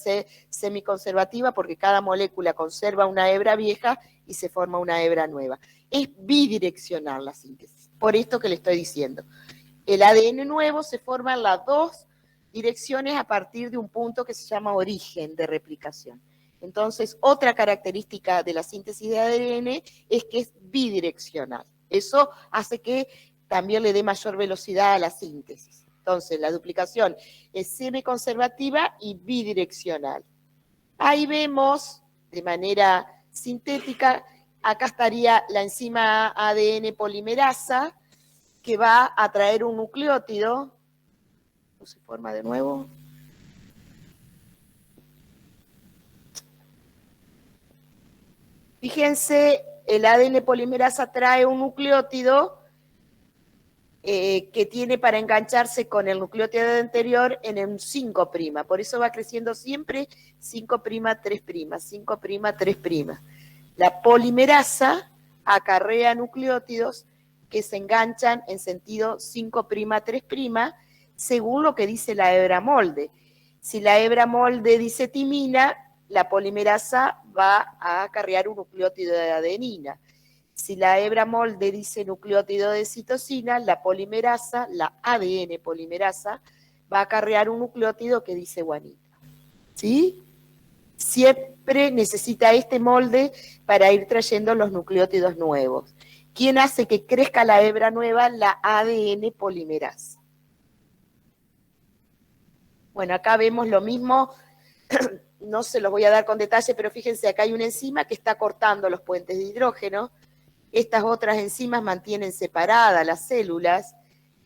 semiconservativa porque cada molécula conserva una hebra vieja y se forma una hebra nueva. Es bidireccional la síntesis, por esto que le estoy diciendo. El ADN nuevo se forma en las dos direcciones a partir de un punto que se llama origen de replicación. Entonces, otra característica de la síntesis de ADN es que es bidireccional. Eso hace que también le dé mayor velocidad a la síntesis. Entonces, la duplicación es semiconservativa y bidireccional. Ahí vemos, de manera sintética, acá estaría la enzima ADN polimerasa, que va a traer un nucleótido. ¿No se forma de nuevo? Fíjense, el ADN polimerasa trae un nucleótido que tiene para engancharse con el nucleótido anterior en un 5'. Por eso va creciendo siempre 5', 3', 5', 3'. La polimerasa acarrea nucleótidos que se enganchan en sentido 5', 3', según lo que dice la hebra molde. Si la hebra molde dice timina, la polimerasa va a acarrear un nucleótido de adenina. Si la hebra molde dice nucleótido de citosina, la polimerasa, la ADN polimerasa, va a acarrear un nucleótido que dice guanina. ¿Sí? Siempre necesita este molde para ir trayendo los nucleótidos nuevos. ¿Quién hace que crezca la hebra nueva? La ADN polimerasa. Bueno, acá vemos lo mismo, no se los voy a dar con detalle, pero fíjense, acá hay una enzima que está cortando los puentes de hidrógeno. Estas otras enzimas mantienen separadas las células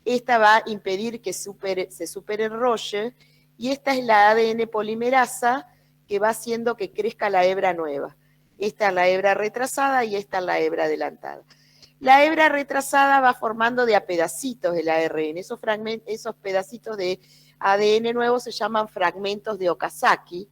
Esta va a impedir que se superenrolle, y esta es la ADN polimerasa que va haciendo que crezca la hebra nueva. Esta es la hebra retrasada y esta es la hebra adelantada. La hebra retrasada va formando de a pedacitos el ARN. Esos pedacitos de ADN nuevo se llaman fragmentos de Okazaki,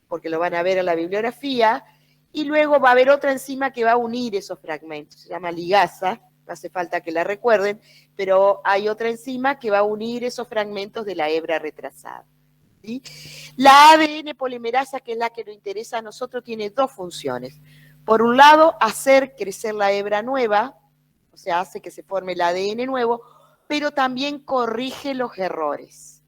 porque lo van a ver en la bibliografía, y luego va a haber otra enzima que va a unir esos fragmentos, se llama ligasa, no hace falta que la recuerden, pero hay otra enzima que va a unir esos fragmentos de la hebra retrasada. ¿Sí? La ADN polimerasa, que es la que nos interesa a nosotros, tiene dos funciones. Por un lado, hacer crecer la hebra nueva, o sea, hace que se forme el ADN nuevo, pero también corrige los errores.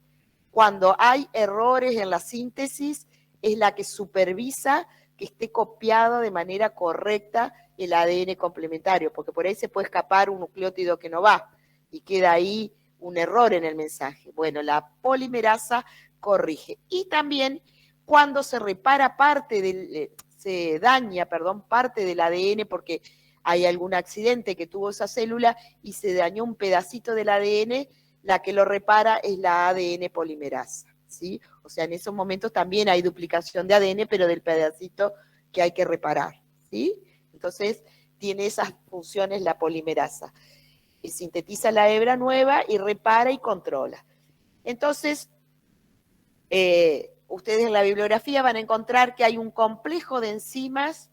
Cuando hay errores en la síntesis, es la que supervisa que esté copiado de manera correcta el ADN complementario, porque por ahí se puede escapar un nucleótido que no va y queda ahí un error en el mensaje. Bueno, la polimerasa corrige. Y también cuando se repara se daña parte del ADN porque hay algún accidente que tuvo esa célula y se dañó un pedacito del ADN, la que lo repara es la ADN polimerasa, ¿sí? O sea, en esos momentos también hay duplicación de ADN, pero del pedacito que hay que reparar, ¿sí? Entonces, tiene esas funciones la polimerasa. Y sintetiza la hebra nueva y repara y controla. Entonces, ustedes en la bibliografía van a encontrar que hay un complejo de enzimas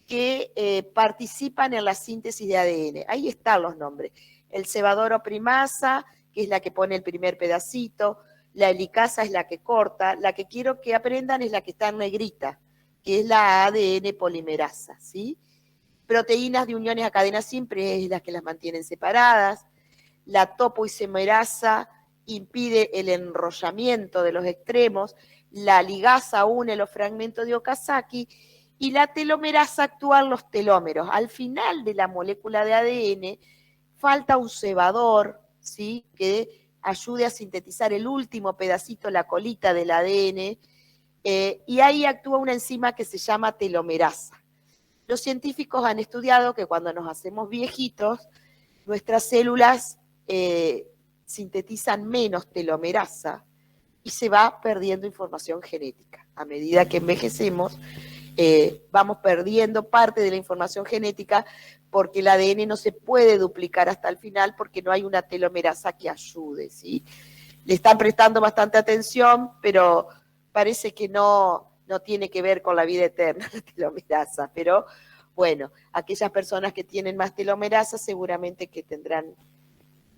que participan en la síntesis de ADN. Ahí están los nombres. El cebadoro primasa, que es la que pone el primer pedacito, la helicasa es la que corta, la que quiero que aprendan es la que está en negrita, que es la ADN polimerasa, ¿sí? Proteínas de uniones a cadena simple es las que las mantienen separadas. La topoisomerasa impide el enrollamiento de los extremos. La ligasa une los fragmentos de Okazaki. Y la telomerasa actúa en los telómeros. Al final de la molécula de ADN falta un cebador, ¿sí?, que ayude a sintetizar el último pedacito, la colita del ADN, y ahí actúa una enzima que se llama telomerasa. Los científicos han estudiado que cuando nos hacemos viejitos, nuestras células sintetizan menos telomerasa y se va perdiendo información genética. A medida que envejecemos, vamos perdiendo parte de la información genética porque el ADN no se puede duplicar hasta el final porque no hay una telomerasa que ayude, ¿sí? Le están prestando bastante atención, pero parece que no tiene que ver con la vida eterna la telomerasa, pero bueno, aquellas personas que tienen más telomerasa seguramente que tendrán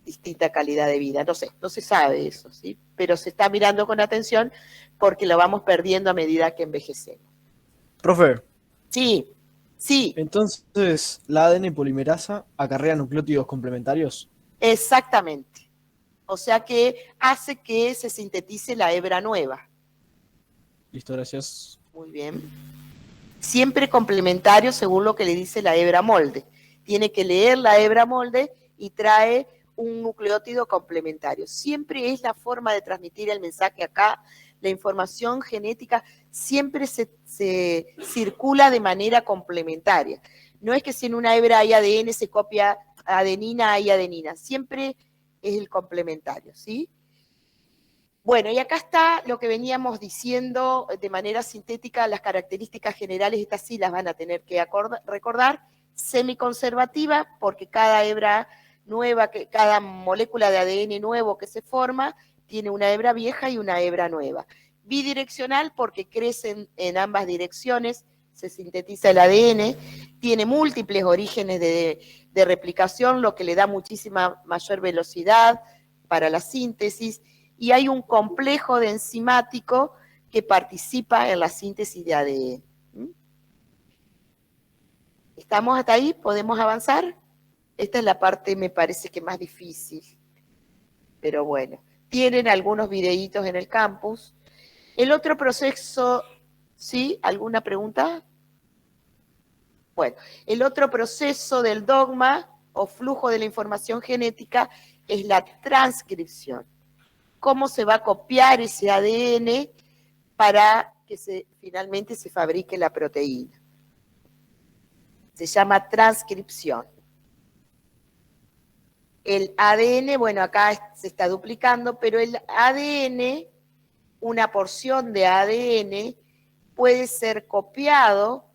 distinta calidad de vida. No sé, no se sabe eso, ¿sí? Pero se está mirando con atención porque lo vamos perdiendo a medida que envejecemos. Profe. Sí, sí. Entonces, ¿la ADN polimerasa acarrea nucleótidos complementarios? Exactamente. O sea que hace que se sintetice la hebra nueva. Listo, gracias. Muy bien. Siempre complementario según lo que le dice la hebra molde. Tiene que leer la hebra molde y trae un nucleótido complementario. Siempre es la forma de transmitir el mensaje acá. La información genética siempre se circula de manera complementaria. No es que si en una hebra hay ADN se copia adenina, hay adenina. Siempre es el complementario, ¿sí? Bueno, y acá está lo que veníamos diciendo de manera sintética, las características generales, estas sí las van a tener que recordar. Semiconservativa, porque cada hebra nueva, cada molécula de ADN nuevo que se forma, tiene una hebra vieja y una hebra nueva. Bidireccional, porque crecen en ambas direcciones, se sintetiza el ADN, tiene múltiples orígenes de replicación, lo que le da muchísima mayor velocidad para la síntesis, y hay un complejo de enzimático que participa en la síntesis de ADN. ¿Estamos hasta ahí? ¿Podemos avanzar? Esta es la parte, me parece que más difícil, pero bueno. Tienen algunos videitos en el campus. El otro proceso, ¿sí? ¿Alguna pregunta? Bueno, el otro proceso del dogma o flujo de la información genética es la transcripción. Cómo se va a copiar ese ADN para que finalmente se fabrique la proteína. Se llama transcripción. El ADN, bueno, acá se está duplicando, pero el ADN, una porción de ADN, puede ser copiado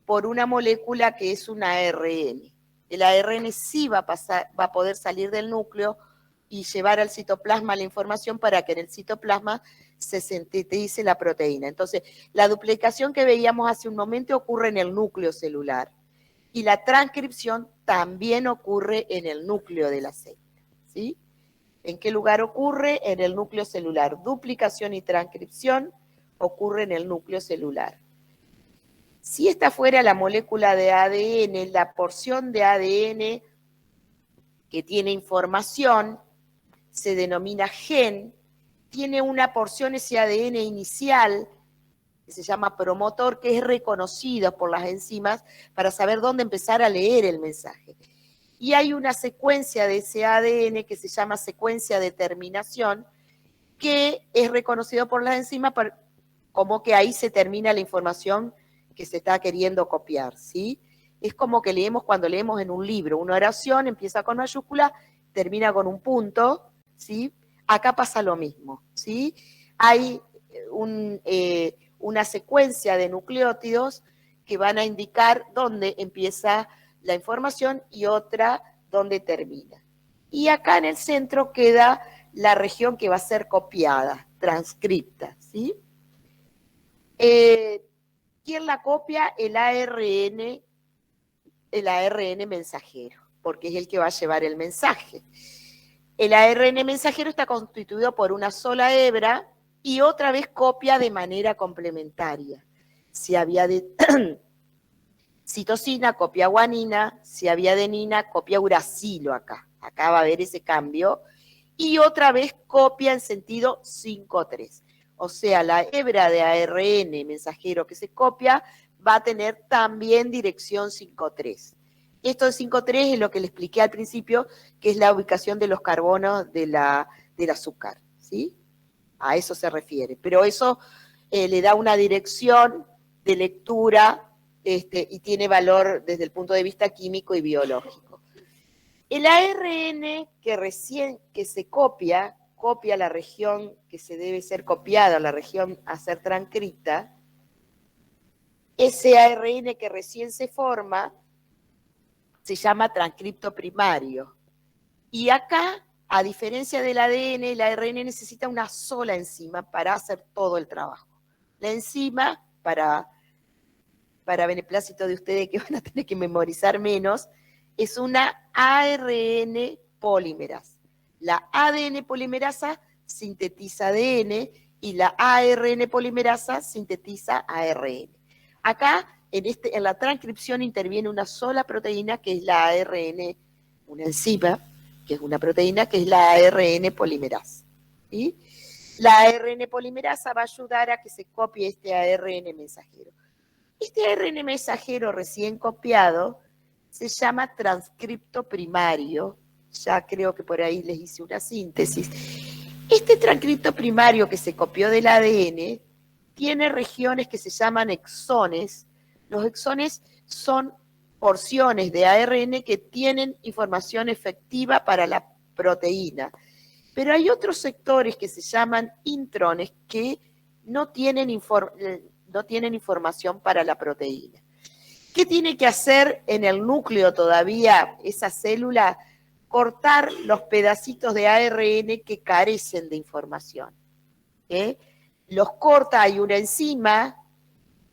por una molécula que es un ARN. El ARN sí va a poder salir del núcleo y llevar al citoplasma la información para que en el citoplasma se sintetice la proteína. Entonces, la duplicación que veíamos hace un momento ocurre en el núcleo celular y la transcripción también ocurre en el núcleo de la célula, ¿sí? ¿En qué lugar ocurre? En el núcleo celular. Duplicación y transcripción ocurre en el núcleo celular. Si esta fuera la molécula de ADN, la porción de ADN que tiene información se denomina gen, tiene una porción, ese ADN inicial, que se llama promotor, que es reconocido por las enzimas para saber dónde empezar a leer el mensaje. Y hay una secuencia de ese ADN que se llama secuencia de terminación, que es reconocido por las enzimas como que ahí se termina la información que se está queriendo copiar, ¿sí? Es como que leemos cuando leemos en un libro, una oración empieza con mayúscula, termina con un punto, ¿sí? Acá pasa lo mismo, ¿sí? Hay una secuencia de nucleótidos que van a indicar dónde empieza la información y otra dónde termina. Y acá en el centro queda la región que va a ser copiada, transcripta, ¿sí? ¿Quién la copia? El ARN mensajero, porque es el que va a llevar el mensaje. El ARN mensajero está constituido por una sola hebra y otra vez copia de manera complementaria. Si había citosina, copia guanina, si había adenina, copia uracilo acá. Acá va a haber ese cambio. Y otra vez copia en sentido 5-3. O sea, la hebra de ARN mensajero que se copia va a tener también dirección 5-3. Esto de 5-3 es lo que le expliqué al principio, que es la ubicación de los carbonos del azúcar, ¿sí? A eso se refiere. Pero eso le da una dirección de lectura y tiene valor desde el punto de vista químico y biológico. El ARN que se copia la región que se debe ser copiada, la región a ser transcrita. Ese ARN que recién se forma se llama transcripto primario. Y acá, a diferencia del ADN, el ARN necesita una sola enzima para hacer todo el trabajo. La enzima, para beneplácito de ustedes que van a tener que memorizar menos, es una ARN polimerasa. La ADN polimerasa sintetiza ADN y la ARN polimerasa sintetiza ARN. Acá, en la transcripción interviene una sola proteína que es la ARN, una enzima, que es una proteína que es la ARN polimerasa. ¿Sí? La ARN polimerasa va a ayudar a que se copie este ARN mensajero. Este ARN mensajero recién copiado se llama transcripto primario. Ya creo que por ahí les hice una síntesis. Este transcripto primario que se copió del ADN tiene regiones que se llaman exones. Los exones son porciones de ARN que tienen información efectiva para la proteína. Pero hay otros sectores que se llaman intrones que no tienen información para la proteína. ¿Qué tiene que hacer en el núcleo todavía esa célula? Cortar los pedacitos de ARN que carecen de información. Los corta, hay una enzima,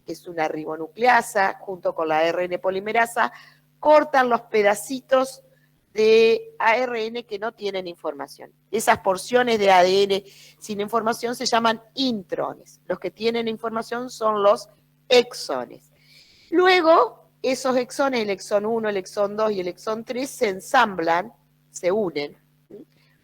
que es una ribonucleasa, junto con la ARN polimerasa, cortan los pedacitos de ARN que no tienen información. Esas porciones de ADN sin información se llaman intrones. Los que tienen información son los exones. Luego, esos exones, el exón 1, el exón 2 y el exón 3, se ensamblan, se unen.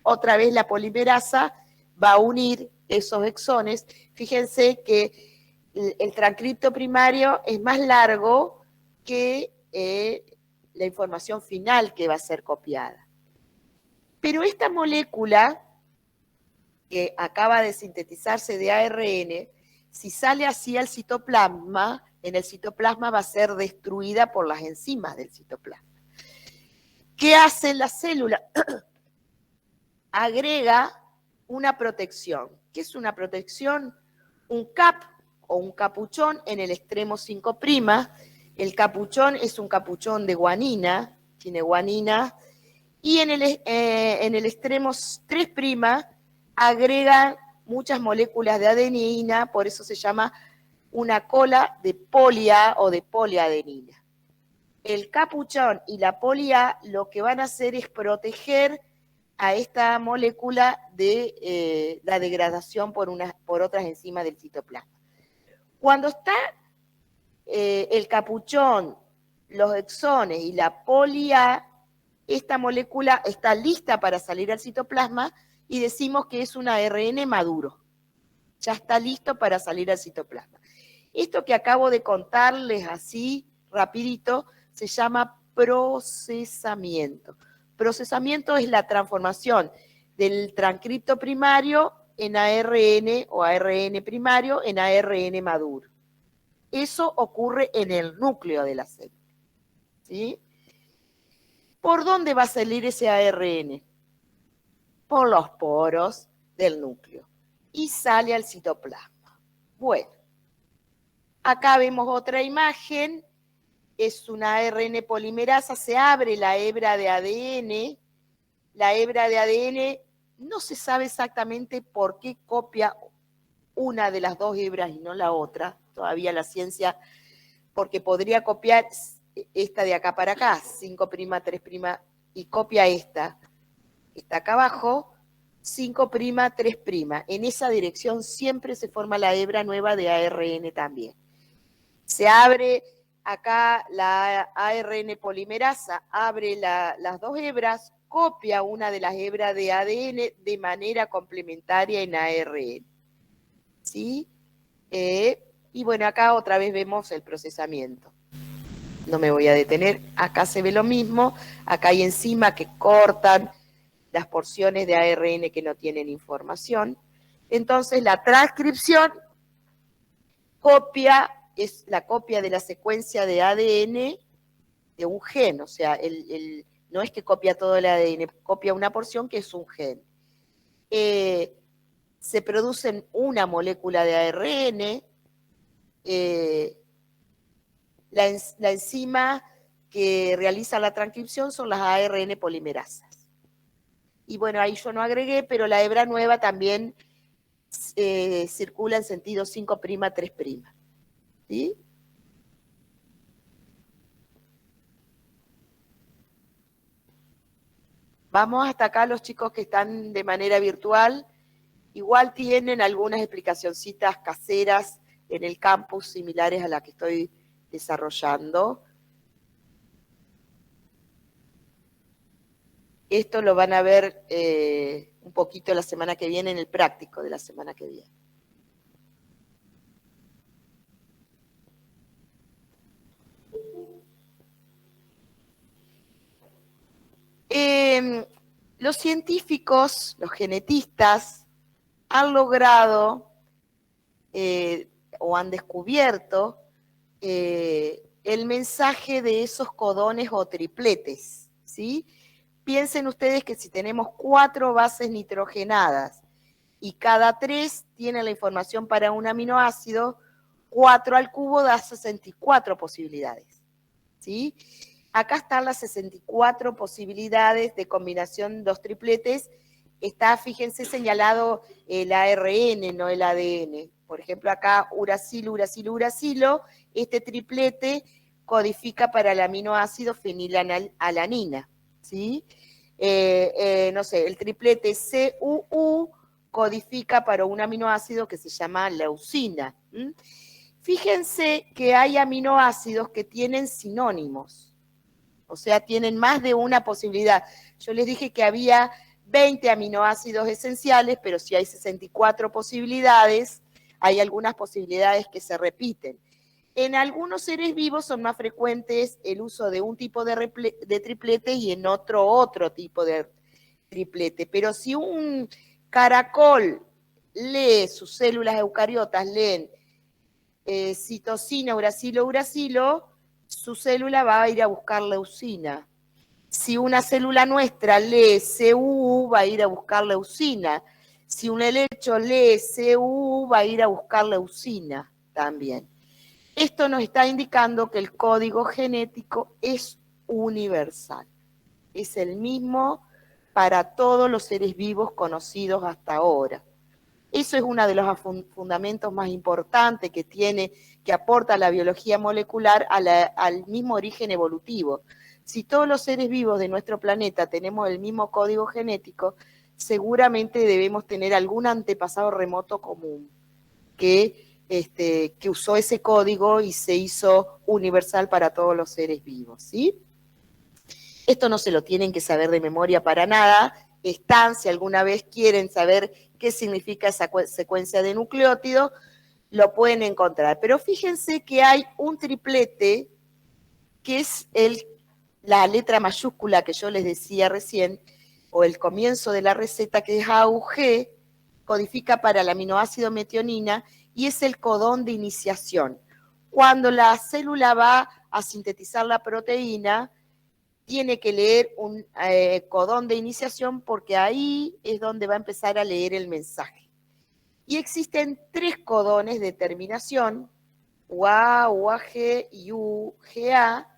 Otra vez la polimerasa va a unir esos exones. Fíjense que el transcripto primario es más largo que la información final que va a ser copiada. Pero esta molécula que acaba de sintetizarse de ARN, si sale así al citoplasma, en el citoplasma va a ser destruida por las enzimas del citoplasma. ¿Qué hace la célula? agrega una protección. ¿Qué es una protección? Un cap o un capuchón en el extremo 5'. El capuchón es un capuchón de guanina, tiene guanina, y en el extremo 3' agrega muchas moléculas de adenina, por eso se llama una cola de polia o de poliadenina. El capuchón y la polia lo que van a hacer es proteger a esta molécula de la degradación por otras enzimas del citoplasma. Cuando está el capuchón, los exones y la polia, esta molécula está lista para salir al citoplasma y decimos que es un ARN maduro. Ya está listo para salir al citoplasma. Esto que acabo de contarles así, rapidito, se llama procesamiento. Procesamiento es la transformación del transcripto primario en ARN o ARN primario en ARN maduro. Eso ocurre en el núcleo de la célula. ¿Sí? ¿Por dónde va a salir ese ARN? Por los poros del núcleo. Y sale al citoplasma. Bueno, acá vemos otra imagen. Es una ARN polimerasa, se abre la hebra de ADN. La hebra de ADN no se sabe exactamente por qué copia una de las dos hebras y no la otra. Todavía la ciencia, porque podría copiar esta de acá para acá, 5', 3', y copia esta. Está acá abajo, 5', 3'. En esa dirección siempre se forma la hebra nueva de ARN también. Se abre acá la ARN polimerasa, abre las dos hebras, copia una de las hebras de ADN de manera complementaria en ARN. ¿Sí? Y bueno, acá otra vez vemos el procesamiento. No me voy a detener, acá se ve lo mismo, acá hay enzimas que cortan las porciones de ARN que no tienen información. Entonces la transcripción es la copia de la secuencia de ADN de un gen, o sea, no es que copia todo el ADN, copia una porción que es un gen. Se producen una molécula de ARN, la enzima que realiza la transcripción son las ARN polimerasas. Y bueno, ahí yo no agregué, pero la hebra nueva también circula en sentido 5', 3'. ¿Sí? Vamos hasta acá los chicos que están de manera virtual. Igual tienen algunas explicacioncitas caseras en el campus similares a las que estoy desarrollando. Esto lo van a ver un poquito la semana que viene, en el práctico de la semana que viene. Los científicos, los genetistas, han logrado o han descubierto el mensaje de esos codones o tripletes, ¿sí? Piensen ustedes que si tenemos 4 bases nitrogenadas y cada 3 tiene la información para un aminoácido, 4 al cubo da 64 posibilidades, ¿sí? Acá están las 64 posibilidades de combinación de 2 tripletes. Está, fíjense, señalado el ARN, no el ADN. Por ejemplo, acá uracilo, uracilo, uracilo. Este triplete codifica para el aminoácido fenilalanina, ¿sí? No sé, el triplete CUU codifica para un aminoácido que se llama leucina. Fíjense que hay aminoácidos que tienen sinónimos. O sea, tienen más de una posibilidad. Yo les dije que había 20 aminoácidos esenciales, pero si hay 64 posibilidades, hay algunas posibilidades que se repiten. En algunos seres vivos son más frecuentes el uso de un tipo de triplete y en otro tipo de triplete. Pero si un caracol lee, sus células eucariotas leen citosina, uracilo, uracilo, su célula va a ir a buscar leucina. Si una célula nuestra lee CU, va a ir a buscar leucina. Si un helecho lee CU, va a ir a buscar leucina también. Esto nos está indicando que el código genético es universal. Es el mismo para todos los seres vivos conocidos hasta ahora. Eso es uno de los fundamentos más importantes que aporta la biología molecular al mismo origen evolutivo. Si todos los seres vivos de nuestro planeta tenemos el mismo código genético, seguramente debemos tener algún antepasado remoto común que usó ese código y se hizo universal para todos los seres vivos, ¿sí? Esto no se lo tienen que saber de memoria para nada. Si alguna vez quieren saber qué significa esa secuencia de nucleótidos, lo pueden encontrar. Pero fíjense que hay un triplete, que es la letra mayúscula que yo les decía recién, o el comienzo de la receta, que es AUG, codifica para el aminoácido metionina, y es el codón de iniciación. Cuando la célula va a sintetizar la proteína, tiene que leer un codón de iniciación, porque ahí es donde va a empezar a leer el mensaje. Y existen 3 codones de terminación, UA, UAG y UGA,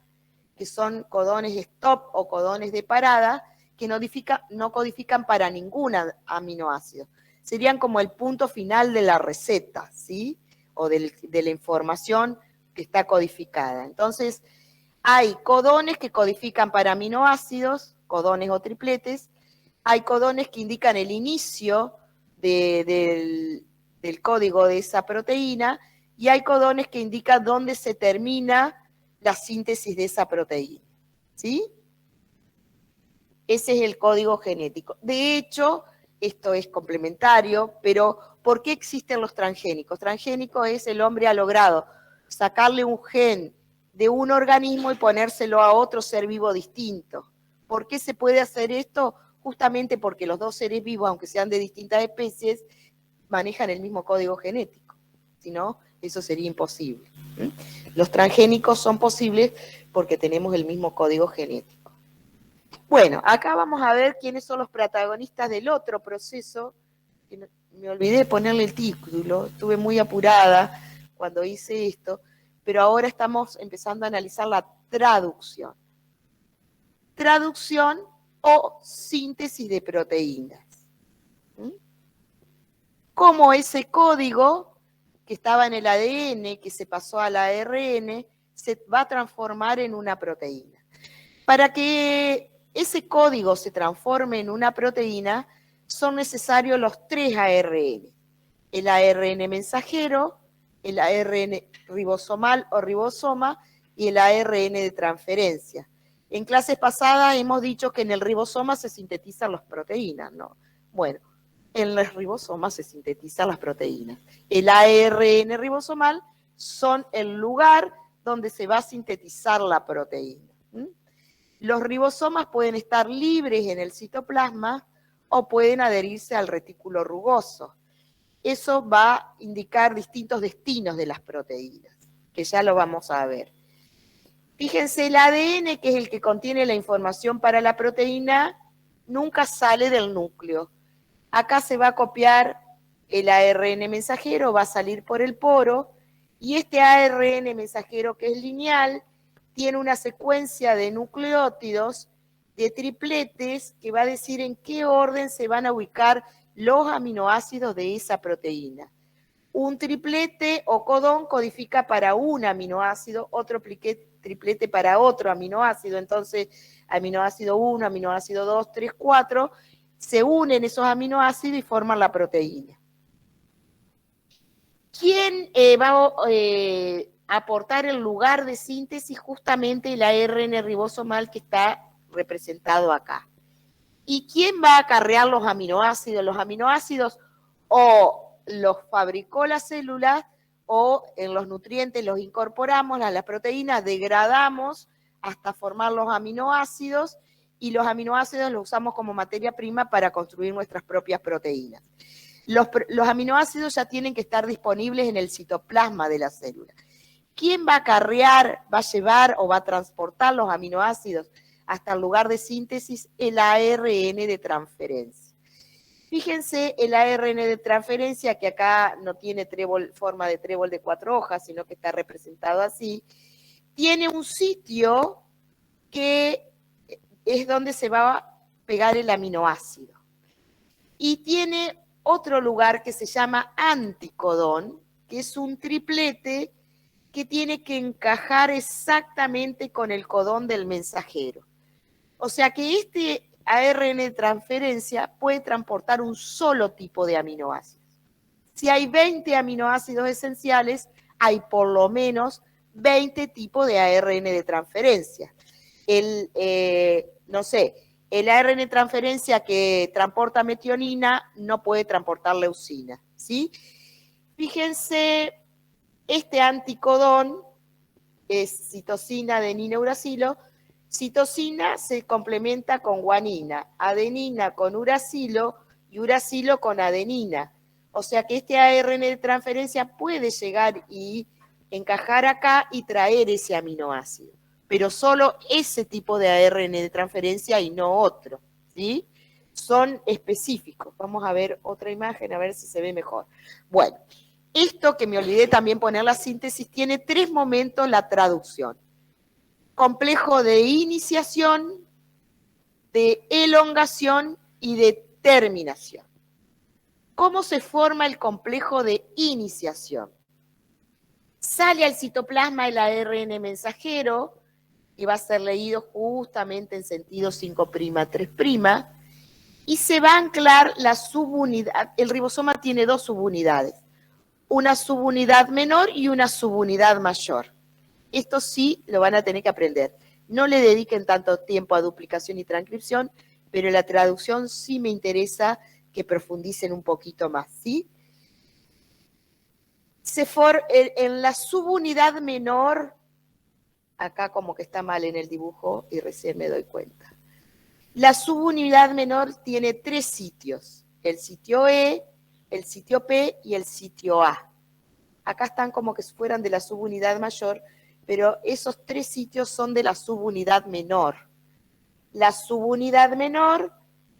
que son codones stop o codones de parada, que no codifican para ningún aminoácido. Serían como el punto final de la receta, ¿sí? O de la información que está codificada. Entonces, hay codones que codifican para aminoácidos, codones o tripletes. Hay codones que indican el inicio del código de esa proteína, y hay codones que indican dónde se termina la síntesis de esa proteína, ¿sí? Ese es el código genético. De hecho, esto es complementario, pero ¿por qué existen los transgénicos? Transgénico es el hombre ha logrado sacarle un gen de un organismo y ponérselo a otro ser vivo distinto. ¿Por qué se puede hacer esto? Justamente porque los dos seres vivos, aunque sean de distintas especies, manejan el mismo código genético. Si no, eso sería imposible. Los transgénicos son posibles porque tenemos el mismo código genético. Bueno, acá vamos a ver quiénes son los protagonistas del otro proceso. Me olvidé de ponerle el título, estuve muy apurada cuando hice esto, pero ahora estamos empezando a analizar la traducción. Traducción o síntesis de proteínas. Como ese código que estaba en el ADN, que se pasó al ARN, se va a transformar en una proteína. Para que ese código se transforme en una proteína, son necesarios los 3 ARN. El ARN mensajero, el ARN ribosomal o ribosoma y el ARN de transferencia. En clases pasadas hemos dicho que en el ribosoma se sintetizan las proteínas, ¿no? Bueno, en los ribosomas se sintetizan las proteínas. El ARN ribosomal son el lugar donde se va a sintetizar la proteína. Los ribosomas pueden estar libres en el citoplasma o pueden adherirse al retículo rugoso. Eso va a indicar distintos destinos de las proteínas, que ya lo vamos a ver. Fíjense, el ADN, que es el que contiene la información para la proteína, nunca sale del núcleo. Acá se va a copiar el ARN mensajero, va a salir por el poro, y este ARN mensajero, que es lineal, tiene una secuencia de nucleótidos, de tripletes, que va a decir en qué orden se van a ubicar los aminoácidos de esa proteína. Un triplete o codón codifica para un aminoácido, otro triplete para otro aminoácido. Entonces, aminoácido 1, aminoácido 2, 3, 4, se unen esos aminoácidos y forman la proteína. ¿Quién va a aportar el lugar de síntesis? Justamente el ARN ribosomal, que está representado acá. ¿Y quién va a acarrear los aminoácidos? Los aminoácidos o los fabricó la célula o en los nutrientes los incorporamos a la proteína, degradamos hasta formar los aminoácidos, y los aminoácidos los usamos como materia prima para construir nuestras propias proteínas. Los aminoácidos ya tienen que estar disponibles en el citoplasma de la célula. ¿Quién va a acarrear, va a llevar o va a transportar los aminoácidos hasta el lugar de síntesis el ARN de transferencia. Fíjense el ARN de transferencia, que acá no tiene forma de trébol de 4 hojas, sino que está representado así, tiene un sitio que es donde se va a pegar el aminoácido. Y tiene otro lugar que se llama anticodón, que es un triplete que tiene que encajar exactamente con el codón del mensajero. O sea que este ARN de transferencia puede transportar un solo tipo de aminoácidos. Si hay 20 aminoácidos esenciales, hay por lo menos 20 tipos de ARN de transferencia. No sé, el ARN de transferencia que transporta metionina no puede transportar leucina, ¿sí? Fíjense, este anticodón es citosina, adenina, uracilo. Citosina se complementa con guanina, adenina con uracilo y uracilo con adenina. O sea que este ARN de transferencia puede llegar y encajar acá y traer ese aminoácido, pero solo ese tipo de ARN de transferencia y no otro, ¿sí? Son específicos. Vamos a ver otra imagen, a ver si se ve mejor. Bueno, esto que me olvidé también poner la síntesis, tiene 3 momentos la traducción. Complejo de iniciación, de elongación y de terminación. ¿Cómo se forma el complejo de iniciación? Sale al citoplasma el ARN mensajero, que va a ser leído justamente en sentido 5', 3', y se va a anclar la subunidad. El ribosoma tiene 2 subunidades, una subunidad menor y una subunidad mayor. Esto sí lo van a tener que aprender. No le dediquen tanto tiempo a duplicación y transcripción, pero en la traducción sí me interesa que profundicen un poquito más, ¿sí? En la subunidad menor, acá como que está mal en el dibujo y recién me doy cuenta. La subunidad menor tiene 3 sitios, el sitio E, el sitio P y el sitio A. Acá están como que fueran de la subunidad mayor, pero esos 3 sitios son de la subunidad menor. La subunidad menor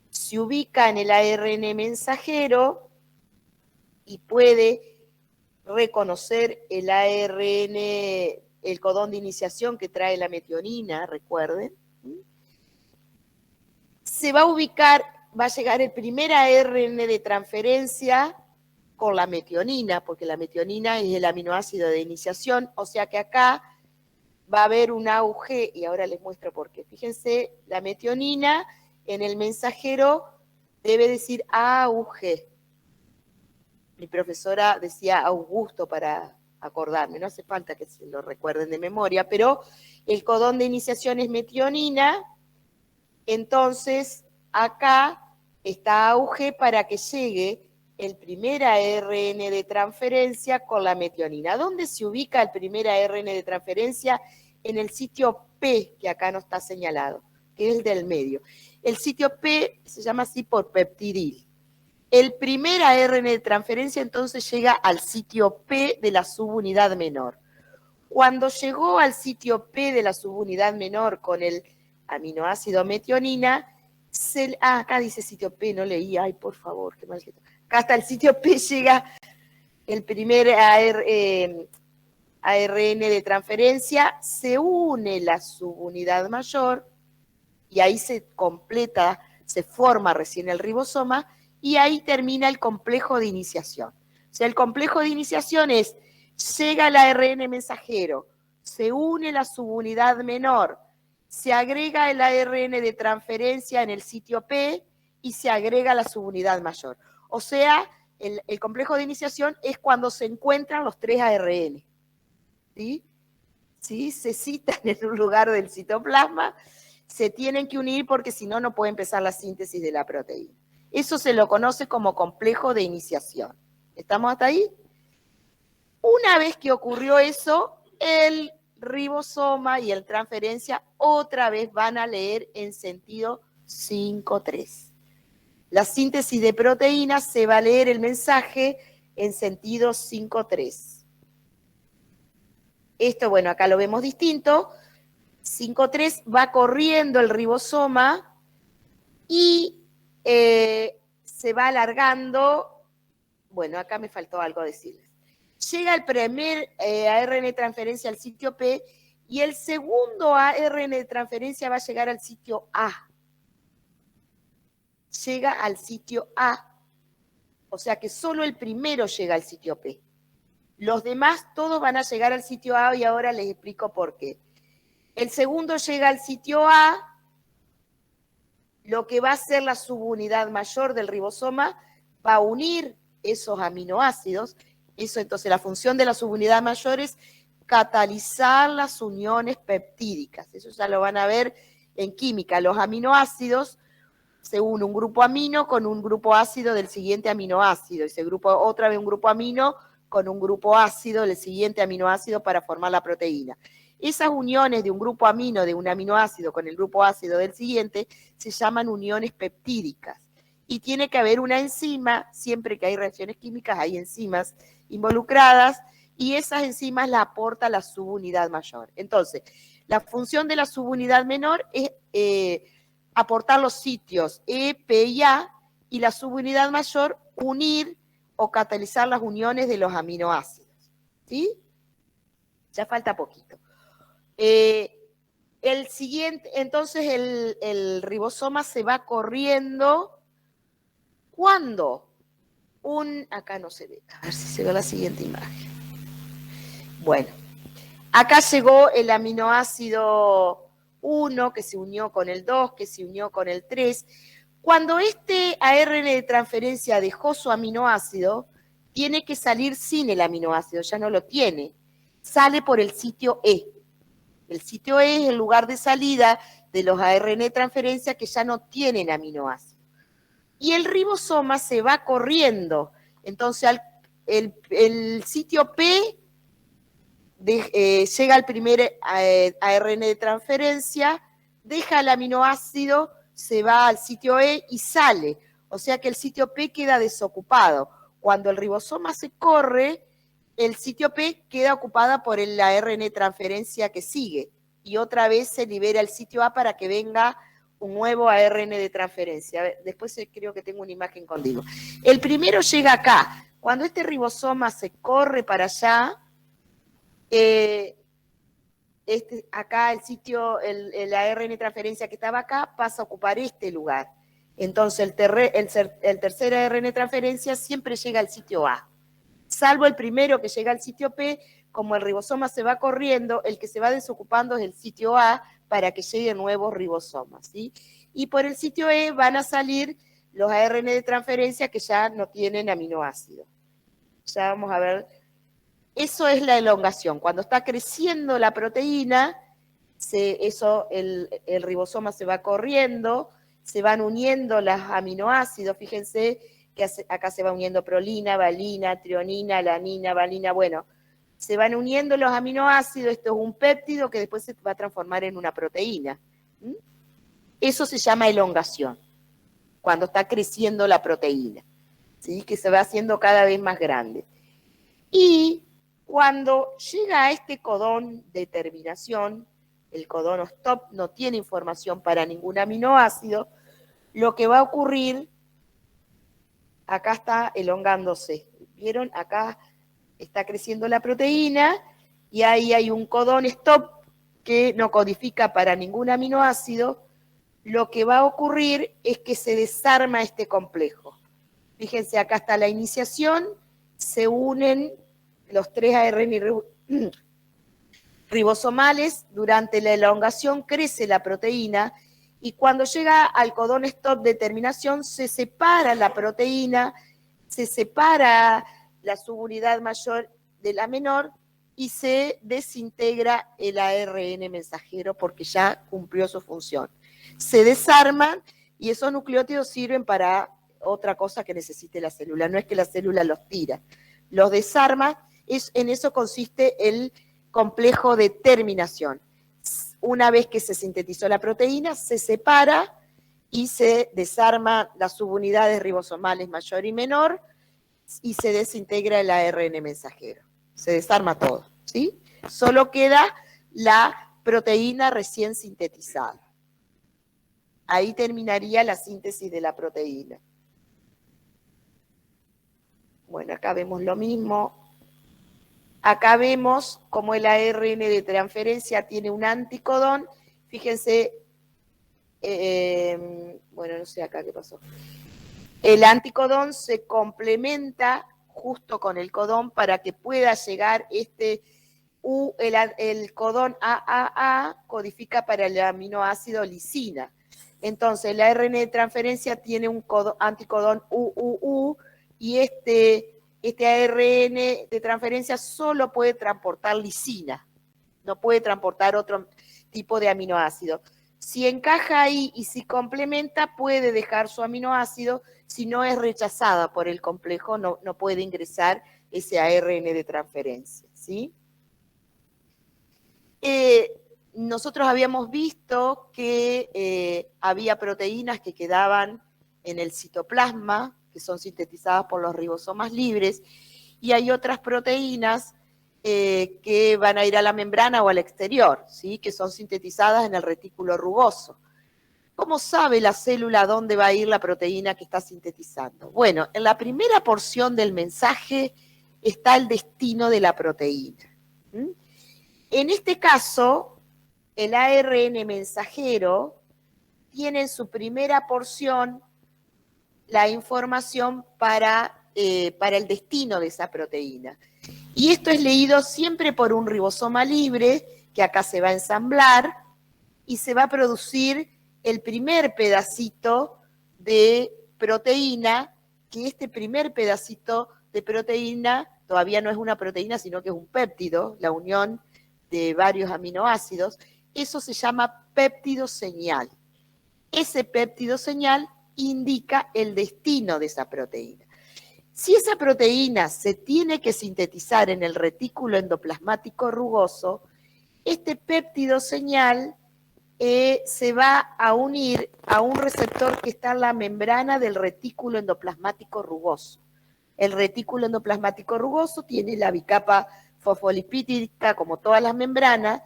se ubica en el ARN mensajero y puede reconocer el ARN, el codón de iniciación que trae la metionina, recuerden. Se va a ubicar, va a llegar el primer ARN de transferencia con la metionina, porque la metionina es el aminoácido de iniciación, o sea que acá va a haber un AUG, y ahora les muestro por qué. Fíjense, la metionina en el mensajero debe decir AUG. Mi profesora decía Augusto para acordarme, no hace falta que se lo recuerden de memoria, pero el codón de iniciación es metionina, entonces acá está AUG para que llegue el primer ARN de transferencia con la metionina. ¿Dónde se ubica el primer ARN de transferencia? En el sitio P, que acá no está señalado, que es el del medio. El sitio P se llama así por peptidil. El primer ARN de transferencia entonces llega al sitio P de la subunidad menor. Cuando llegó al sitio P de la subunidad menor con el aminoácido metionina, acá dice sitio P, no leí, ay por favor, qué mal que está. Acá hasta el sitio P llega el primer ARN de transferencia, se une la subunidad mayor y ahí se completa, se forma recién el ribosoma y ahí termina el complejo de iniciación. O sea, el complejo de iniciación es, llega el ARN mensajero, se une la subunidad menor, se agrega el ARN de transferencia en el sitio P y se agrega la subunidad mayor. O sea, el complejo de iniciación es cuando se encuentran los 3 ARN. ¿Sí? ¿Sí? Se citan en un lugar del citoplasma, se tienen que unir porque si no, no puede empezar la síntesis de la proteína. Eso se lo conoce como complejo de iniciación. ¿Estamos hasta ahí? Una vez que ocurrió eso, el ribosoma y el transferencia otra vez van a leer en sentido 5'. La síntesis de proteínas se va a leer el mensaje en sentido 5'. Esto, bueno, acá lo vemos distinto. 5'3", va corriendo el ribosoma y se va alargando. Bueno, acá me faltó algo decirles. Llega el primer ARN de transferencia al sitio P y el segundo ARN de transferencia va a llegar al sitio A. Llega al sitio A. O sea que solo el primero llega al sitio P. Los demás todos van a llegar al sitio A y ahora les explico por qué. El segundo llega al sitio A, lo que va a ser la subunidad mayor del ribosoma va a unir esos aminoácidos. Entonces la función de la subunidad mayor es catalizar las uniones peptídicas. Eso ya lo van a ver en química. Los aminoácidos se une un grupo amino con un grupo ácido del siguiente aminoácido y se grupo otra vez un grupo amino con un grupo ácido del siguiente aminoácido para formar la proteína. Esas uniones de un grupo amino de un aminoácido con el grupo ácido del siguiente se llaman uniones peptídicas. Y tiene que haber una enzima, siempre que hay reacciones químicas hay enzimas involucradas, y esas enzimas la aporta la subunidad mayor. Entonces, la función de la subunidad menor es aportar los sitios E, P y A, y la subunidad mayor unir o catalizar las uniones de los aminoácidos. ¿Sí? Ya falta poquito. El siguiente, entonces el ribosoma se va corriendo. ¿Cuándo? Acá no se ve, a ver si se ve la siguiente imagen. Bueno, acá llegó el aminoácido 1 que se unió con el 2, que se unió con el 3. Cuando este ARN de transferencia dejó su aminoácido, tiene que salir sin el aminoácido, ya no lo tiene. Sale por el sitio E. El sitio E es el lugar de salida de los ARN de transferencia que ya no tienen aminoácido. Y el ribosoma se va corriendo. Entonces, el sitio P llega al primer ARN de transferencia, deja el aminoácido, se va al sitio E y sale. O sea que el sitio P queda desocupado. Cuando el ribosoma se corre, el sitio P queda ocupada por el ARN de transferencia que sigue. Y otra vez se libera el sitio A para que venga un nuevo ARN de transferencia. Después creo que tengo una imagen contigo. El primero llega acá. Cuando este ribosoma se corre para allá, acá el sitio, el ARN de transferencia que estaba acá pasa a ocupar este lugar. Entonces el tercer ARN de transferencia siempre llega al sitio A. Salvo el primero que llega al sitio P, como el ribosoma se va corriendo, el que se va desocupando es el sitio A para que lleguen nuevos ribosomas, ¿sí? Y por el sitio E van a salir los ARN de transferencia que ya no tienen aminoácido. Ya vamos a ver. Eso es la elongación. Cuando está creciendo la proteína, el ribosoma se va corriendo, se van uniendo los aminoácidos. Fíjense que acá se va uniendo prolina, valina, trionina, alanina, valina. Bueno, se van uniendo los aminoácidos. Esto es un péptido que después se va a transformar en una proteína. Eso se llama elongación, cuando está creciendo la proteína, ¿sí? Que se va haciendo cada vez más grande. Y cuando llega a este codón de terminación, el codón stop no tiene información para ningún aminoácido, lo que va a ocurrir, acá está elongándose. ¿Vieron? Acá está creciendo la proteína y ahí hay un codón stop que no codifica para ningún aminoácido. Lo que va a ocurrir es que se desarma este complejo. Fíjense, acá está la iniciación, se unen los 3 ARN ribosomales, durante la elongación crece la proteína y cuando llega al codón stop de terminación se separa la proteína, se separa la subunidad mayor de la menor y se desintegra el ARN mensajero porque ya cumplió su función. Se desarman y esos nucleótidos sirven para otra cosa que necesite la célula. No es que la célula los tira, los desarma. En eso consiste el complejo de terminación. Una vez que se sintetizó la proteína, se separa y se desarma las subunidades ribosomales mayor y menor y se desintegra el ARN mensajero. Se desarma todo, ¿sí? Solo queda la proteína recién sintetizada. Ahí terminaría la síntesis de la proteína. Bueno, acá vemos lo mismo. Acá vemos cómo el ARN de transferencia tiene un anticodón. Fíjense, bueno, no sé acá qué pasó. El anticodón se complementa justo con el codón para que pueda llegar el codón AAA codifica para el aminoácido lisina. Entonces, el ARN de transferencia tiene un anticodón UUU y este ARN de transferencia solo puede transportar lisina, no puede transportar otro tipo de aminoácido. Si encaja ahí y si complementa, puede dejar su aminoácido. Si no es rechazada por el complejo, no puede ingresar ese ARN de transferencia, ¿sí? Nosotros habíamos visto que había proteínas que quedaban en el citoplasma, que son sintetizadas por los ribosomas libres, y hay otras proteínas que van a ir a la membrana o al exterior, ¿sí? Que son sintetizadas en el retículo rugoso. ¿Cómo sabe la célula dónde va a ir la proteína que está sintetizando? Bueno, en la primera porción del mensaje está el destino de la proteína. ¿Mm? En este caso, el ARN mensajero tiene en su primera porción la información para el destino de esa proteína. Y esto es leído siempre por un ribosoma libre, que acá se va a ensamblar, y se va a producir el primer pedacito de proteína, que este primer pedacito de proteína todavía no es una proteína, sino que es un péptido, la unión de varios aminoácidos. Eso se llama péptido señal. Ese péptido señal indica el destino de esa proteína. Si esa proteína se tiene que sintetizar en el retículo endoplasmático rugoso, este péptido señal se va a unir a un receptor que está en la membrana del retículo endoplasmático rugoso. El retículo endoplasmático rugoso tiene la bicapa fosfolipídica como todas las membranas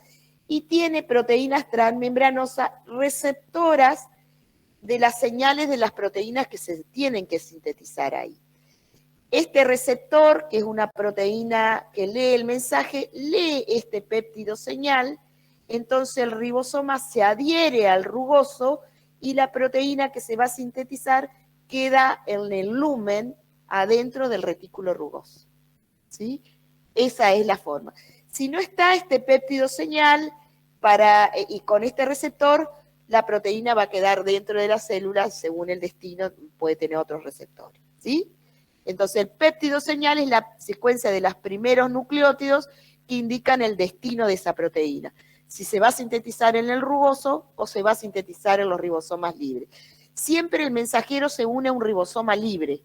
y tiene proteínas transmembranosas receptoras de las señales de las proteínas que se tienen que sintetizar ahí. Este receptor, que es una proteína que lee el mensaje, lee este péptido señal, entonces el ribosoma se adhiere al rugoso y la proteína que se va a sintetizar queda en el lumen adentro del retículo rugoso, ¿sí? Esa es la forma. Si no está este péptido señal y con este receptor, la proteína va a quedar dentro de la célula, según el destino, puede tener otros receptores, ¿sí? Entonces el péptido señal es la secuencia de los primeros nucleótidos que indican el destino de esa proteína. Si se va a sintetizar en el rugoso o se va a sintetizar en los ribosomas libres. Siempre el mensajero se une a un ribosoma libre,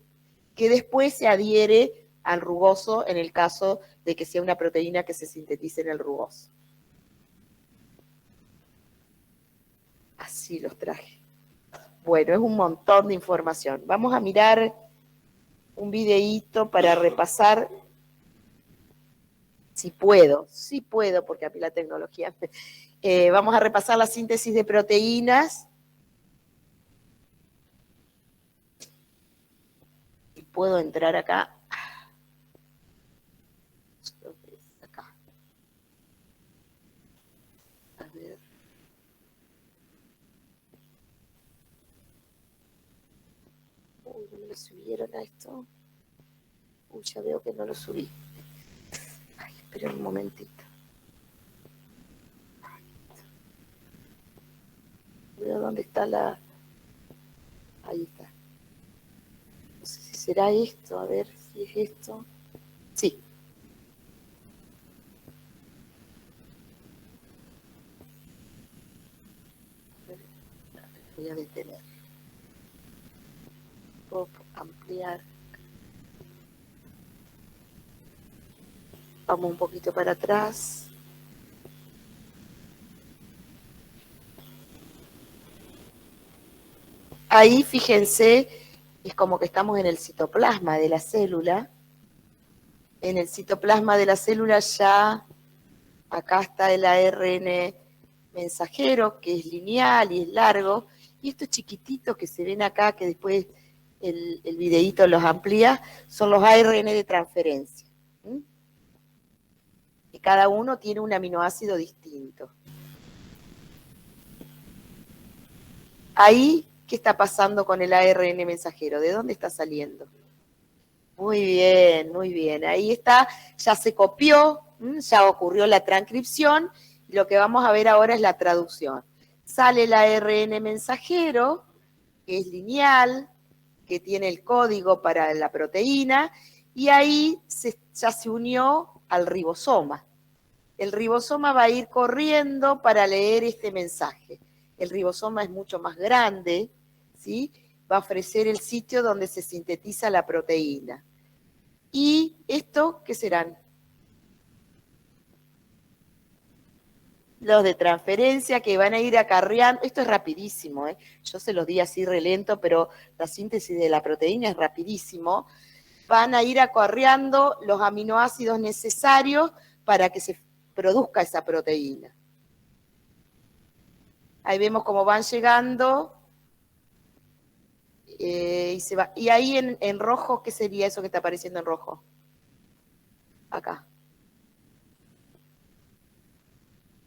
que después se adhiere al rugoso en el caso de que sea una proteína que se sintetice en el rugoso. Así los traje. Bueno, es un montón de información. Vamos a mirar un videíto para repasar, si puedo, porque a mí la tecnología... vamos a repasar la síntesis de proteínas. Y puedo entrar acá. Acá. A ver. Uy, ¿no me lo subieron a esto? Uy, ya veo que no lo subí. Ay, esperen un momentito. Veo dónde está la... Ahí está. No sé si será esto, a ver si es esto. Sí. A ver, voy a detener. Puedo ampliar. Vamos un poquito para atrás. Ahí, fíjense, es como que estamos en el citoplasma de la célula. En el citoplasma de la célula ya, acá está el ARN mensajero, que es lineal y es largo, y estos chiquititos que se ven acá, que después el videíto los amplía, son los ARN de transferencia. ¿Mm? Y cada uno tiene un aminoácido distinto. Ahí, ¿qué está pasando con el ARN mensajero? ¿De dónde está saliendo? Muy bien, muy bien. Ahí está, ya se copió, ya ocurrió la transcripción, y lo que vamos a ver ahora es la traducción. Sale el ARN mensajero, que es lineal, que tiene el código para la proteína, y ahí ya se unió al ribosoma. El ribosoma va a ir corriendo para leer este mensaje. El ribosoma es mucho más grande, ¿sí? Va a ofrecer el sitio donde se sintetiza la proteína. ¿Y esto qué serán? Los de transferencia que van a ir acarreando, esto es rapidísimo, yo se los di así relento, pero la síntesis de la proteína es rapidísimo, van a ir acarreando los aminoácidos necesarios para que se produzca esa proteína. Ahí vemos cómo van llegando, y ahí en rojo, ¿qué sería eso que está apareciendo en rojo? Acá.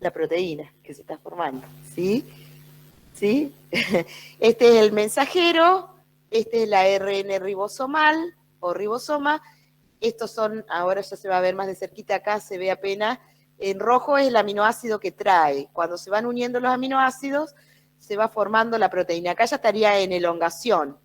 La proteína que se está formando, ¿sí? ¿Sí? Este es el mensajero, este es el ARN ribosomal o ribosoma. Estos son, ahora ya se va a ver más de cerquita acá, se ve apenas. En rojo es el aminoácido que trae. Cuando se van uniendo los aminoácidos, se va formando la proteína. Acá ya estaría en elongación.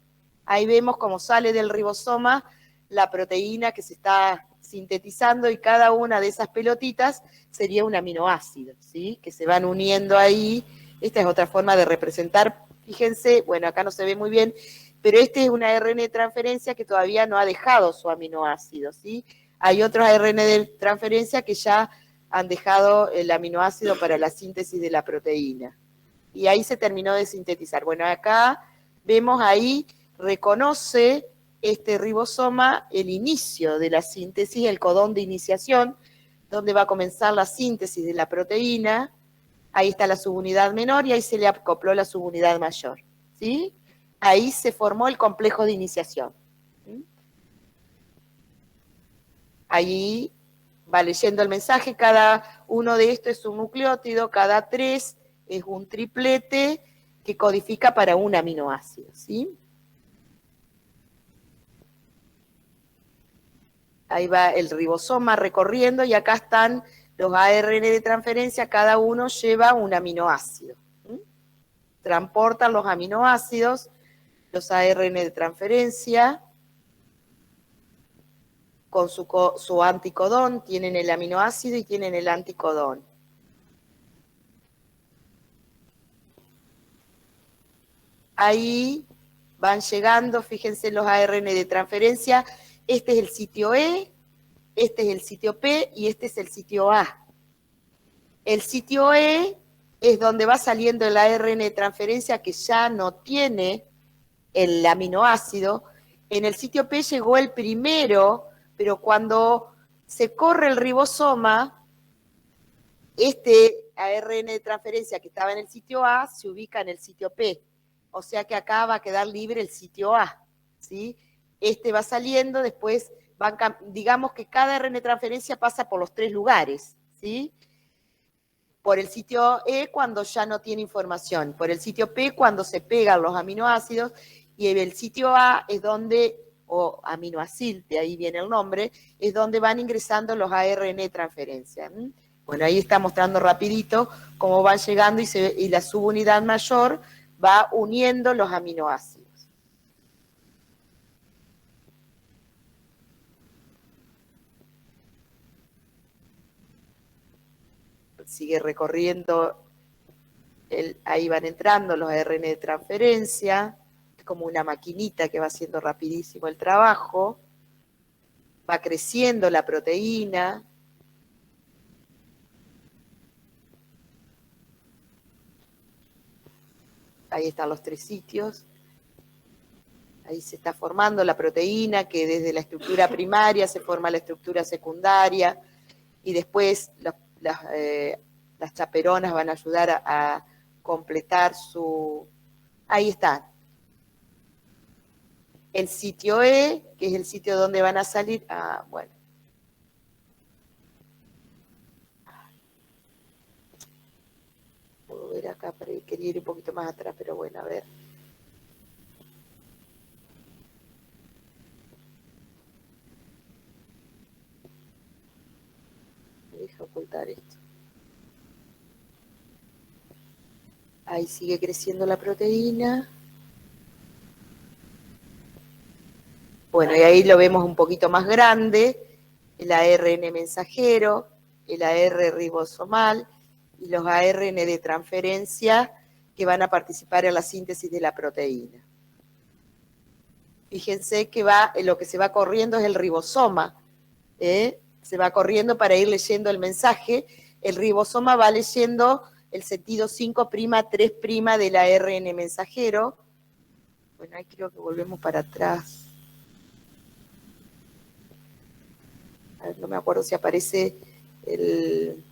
Ahí vemos cómo sale del ribosoma la proteína que se está sintetizando y cada una de esas pelotitas sería un aminoácido, ¿sí? Que se van uniendo ahí. Esta es otra forma de representar, fíjense, bueno, acá no se ve muy bien, pero este es un ARN de transferencia que todavía no ha dejado su aminoácido, ¿sí? Hay otros ARN de transferencia que ya han dejado el aminoácido para la síntesis de la proteína. Y ahí se terminó de sintetizar. Bueno, acá vemos ahí, reconoce este ribosoma el inicio de la síntesis, el codón de iniciación, donde va a comenzar la síntesis de la proteína. Ahí está la subunidad menor y ahí se le acopló la subunidad mayor, ¿sí? Ahí se formó el complejo de iniciación. Ahí va leyendo el mensaje, cada uno de estos es un nucleótido, cada 3 es un triplete que codifica para un aminoácido, ¿sí? Ahí va el ribosoma recorriendo y acá están los ARN de transferencia, cada uno lleva un aminoácido. Transportan los aminoácidos, los ARN de transferencia, con su anticodón, tienen el aminoácido y tienen el anticodón. Ahí van llegando, fíjense los ARN de transferencia, este es el sitio E, este es el sitio P y este es el sitio A. El sitio E es donde va saliendo el ARN de transferencia que ya no tiene el aminoácido. En el sitio P llegó el primero, pero cuando se corre el ribosoma, este ARN de transferencia que estaba en el sitio A se ubica en el sitio P. O sea que acá va a quedar libre el sitio A, ¿sí? Este va saliendo, después digamos que cada ARN de transferencia pasa por los 3 lugares, ¿sí? Por el sitio E cuando ya no tiene información, por el sitio P cuando se pegan los aminoácidos, y el sitio A es donde, o aminoacil, de ahí viene el nombre, es donde van ingresando los ARN de transferencia. Bueno, ahí está mostrando rapidito cómo van llegando y la subunidad mayor va uniendo los aminoácidos. Sigue recorriendo, ahí van entrando los ARN de transferencia, es como una maquinita que va haciendo rapidísimo el trabajo, va creciendo la proteína. Ahí están los 3 sitios. Ahí se está formando la proteína, que desde la estructura primaria se forma la estructura secundaria, y después Las chaperonas van a ayudar a completar su... Ahí está. El sitio E, que es el sitio donde van a salir. Ah, bueno. Puedo ver acá, pero quería ir un poquito más atrás, pero bueno, a ver. Me deja ocultar esto. Ahí sigue creciendo la proteína. Bueno, y ahí lo vemos un poquito más grande, el ARN mensajero, el AR ribosomal y los ARN de transferencia que van a participar en la síntesis de la proteína. Fíjense que lo que se va corriendo es el ribosoma, se va corriendo para ir leyendo el mensaje. El ribosoma va leyendo el sentido 5', 3' del ARN mensajero. Bueno, ahí creo que volvemos para atrás. A ver, no me acuerdo si aparece el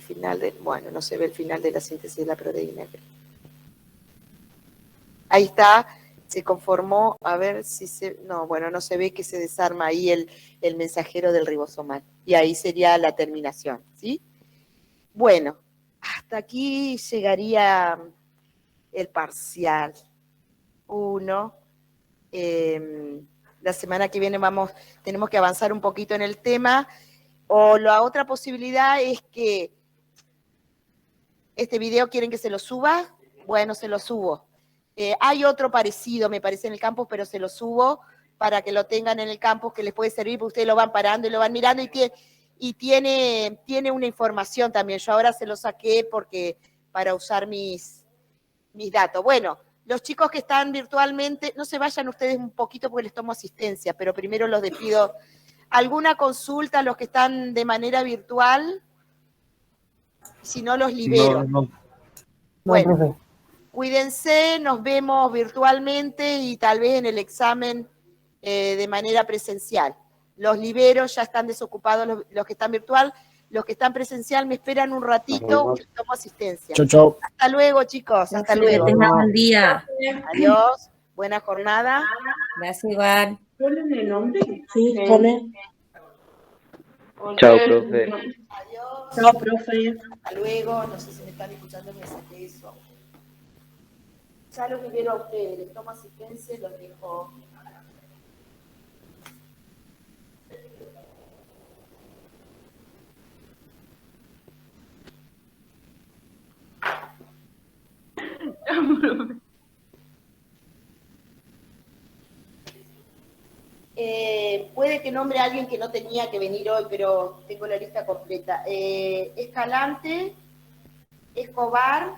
final de... Bueno, no se ve el final de la síntesis de la proteína. Ahí está, se conformó, a ver si se... No, bueno, no se ve que se desarma ahí el mensajero del ribosomal. Y ahí sería la terminación, ¿sí? Bueno, hasta aquí llegaría el parcial 1. La semana que viene tenemos que avanzar un poquito en el tema. O la otra posibilidad es que este video quieren que se lo suba. Bueno, se lo subo. Hay otro parecido, me parece, en el campus, pero se lo subo para que lo tengan en el campus, que les puede servir, porque ustedes lo van parando y lo van mirando y tiene una información también. Yo ahora se lo saqué para usar mis datos. Bueno, los chicos que están virtualmente, no se vayan ustedes un poquito porque les tomo asistencia, pero primero los despido. ¿Alguna consulta a los que están de manera virtual? Si no, los libero. No, Bueno, profe. cuídense, nos vemos virtualmente y tal vez en el examen de manera presencial. Los libero, ya están desocupados los que están virtual. Los que están presencial me esperan un ratito, que tomo asistencia. Chau, chau. Hasta luego, chicos. Hasta luego. Que tengan buen día. Adiós. Buena jornada. Gracias, igual. Sí, pone. Chao, profe. Adiós. Chao, profe. Hasta luego. No sé si me están escuchando, me saqué eso. Ya los libero a ustedes. Les tomo asistencia y los dejo. Puede que nombre a alguien que no tenía que venir hoy, pero tengo la lista completa. Escalante, Escobar,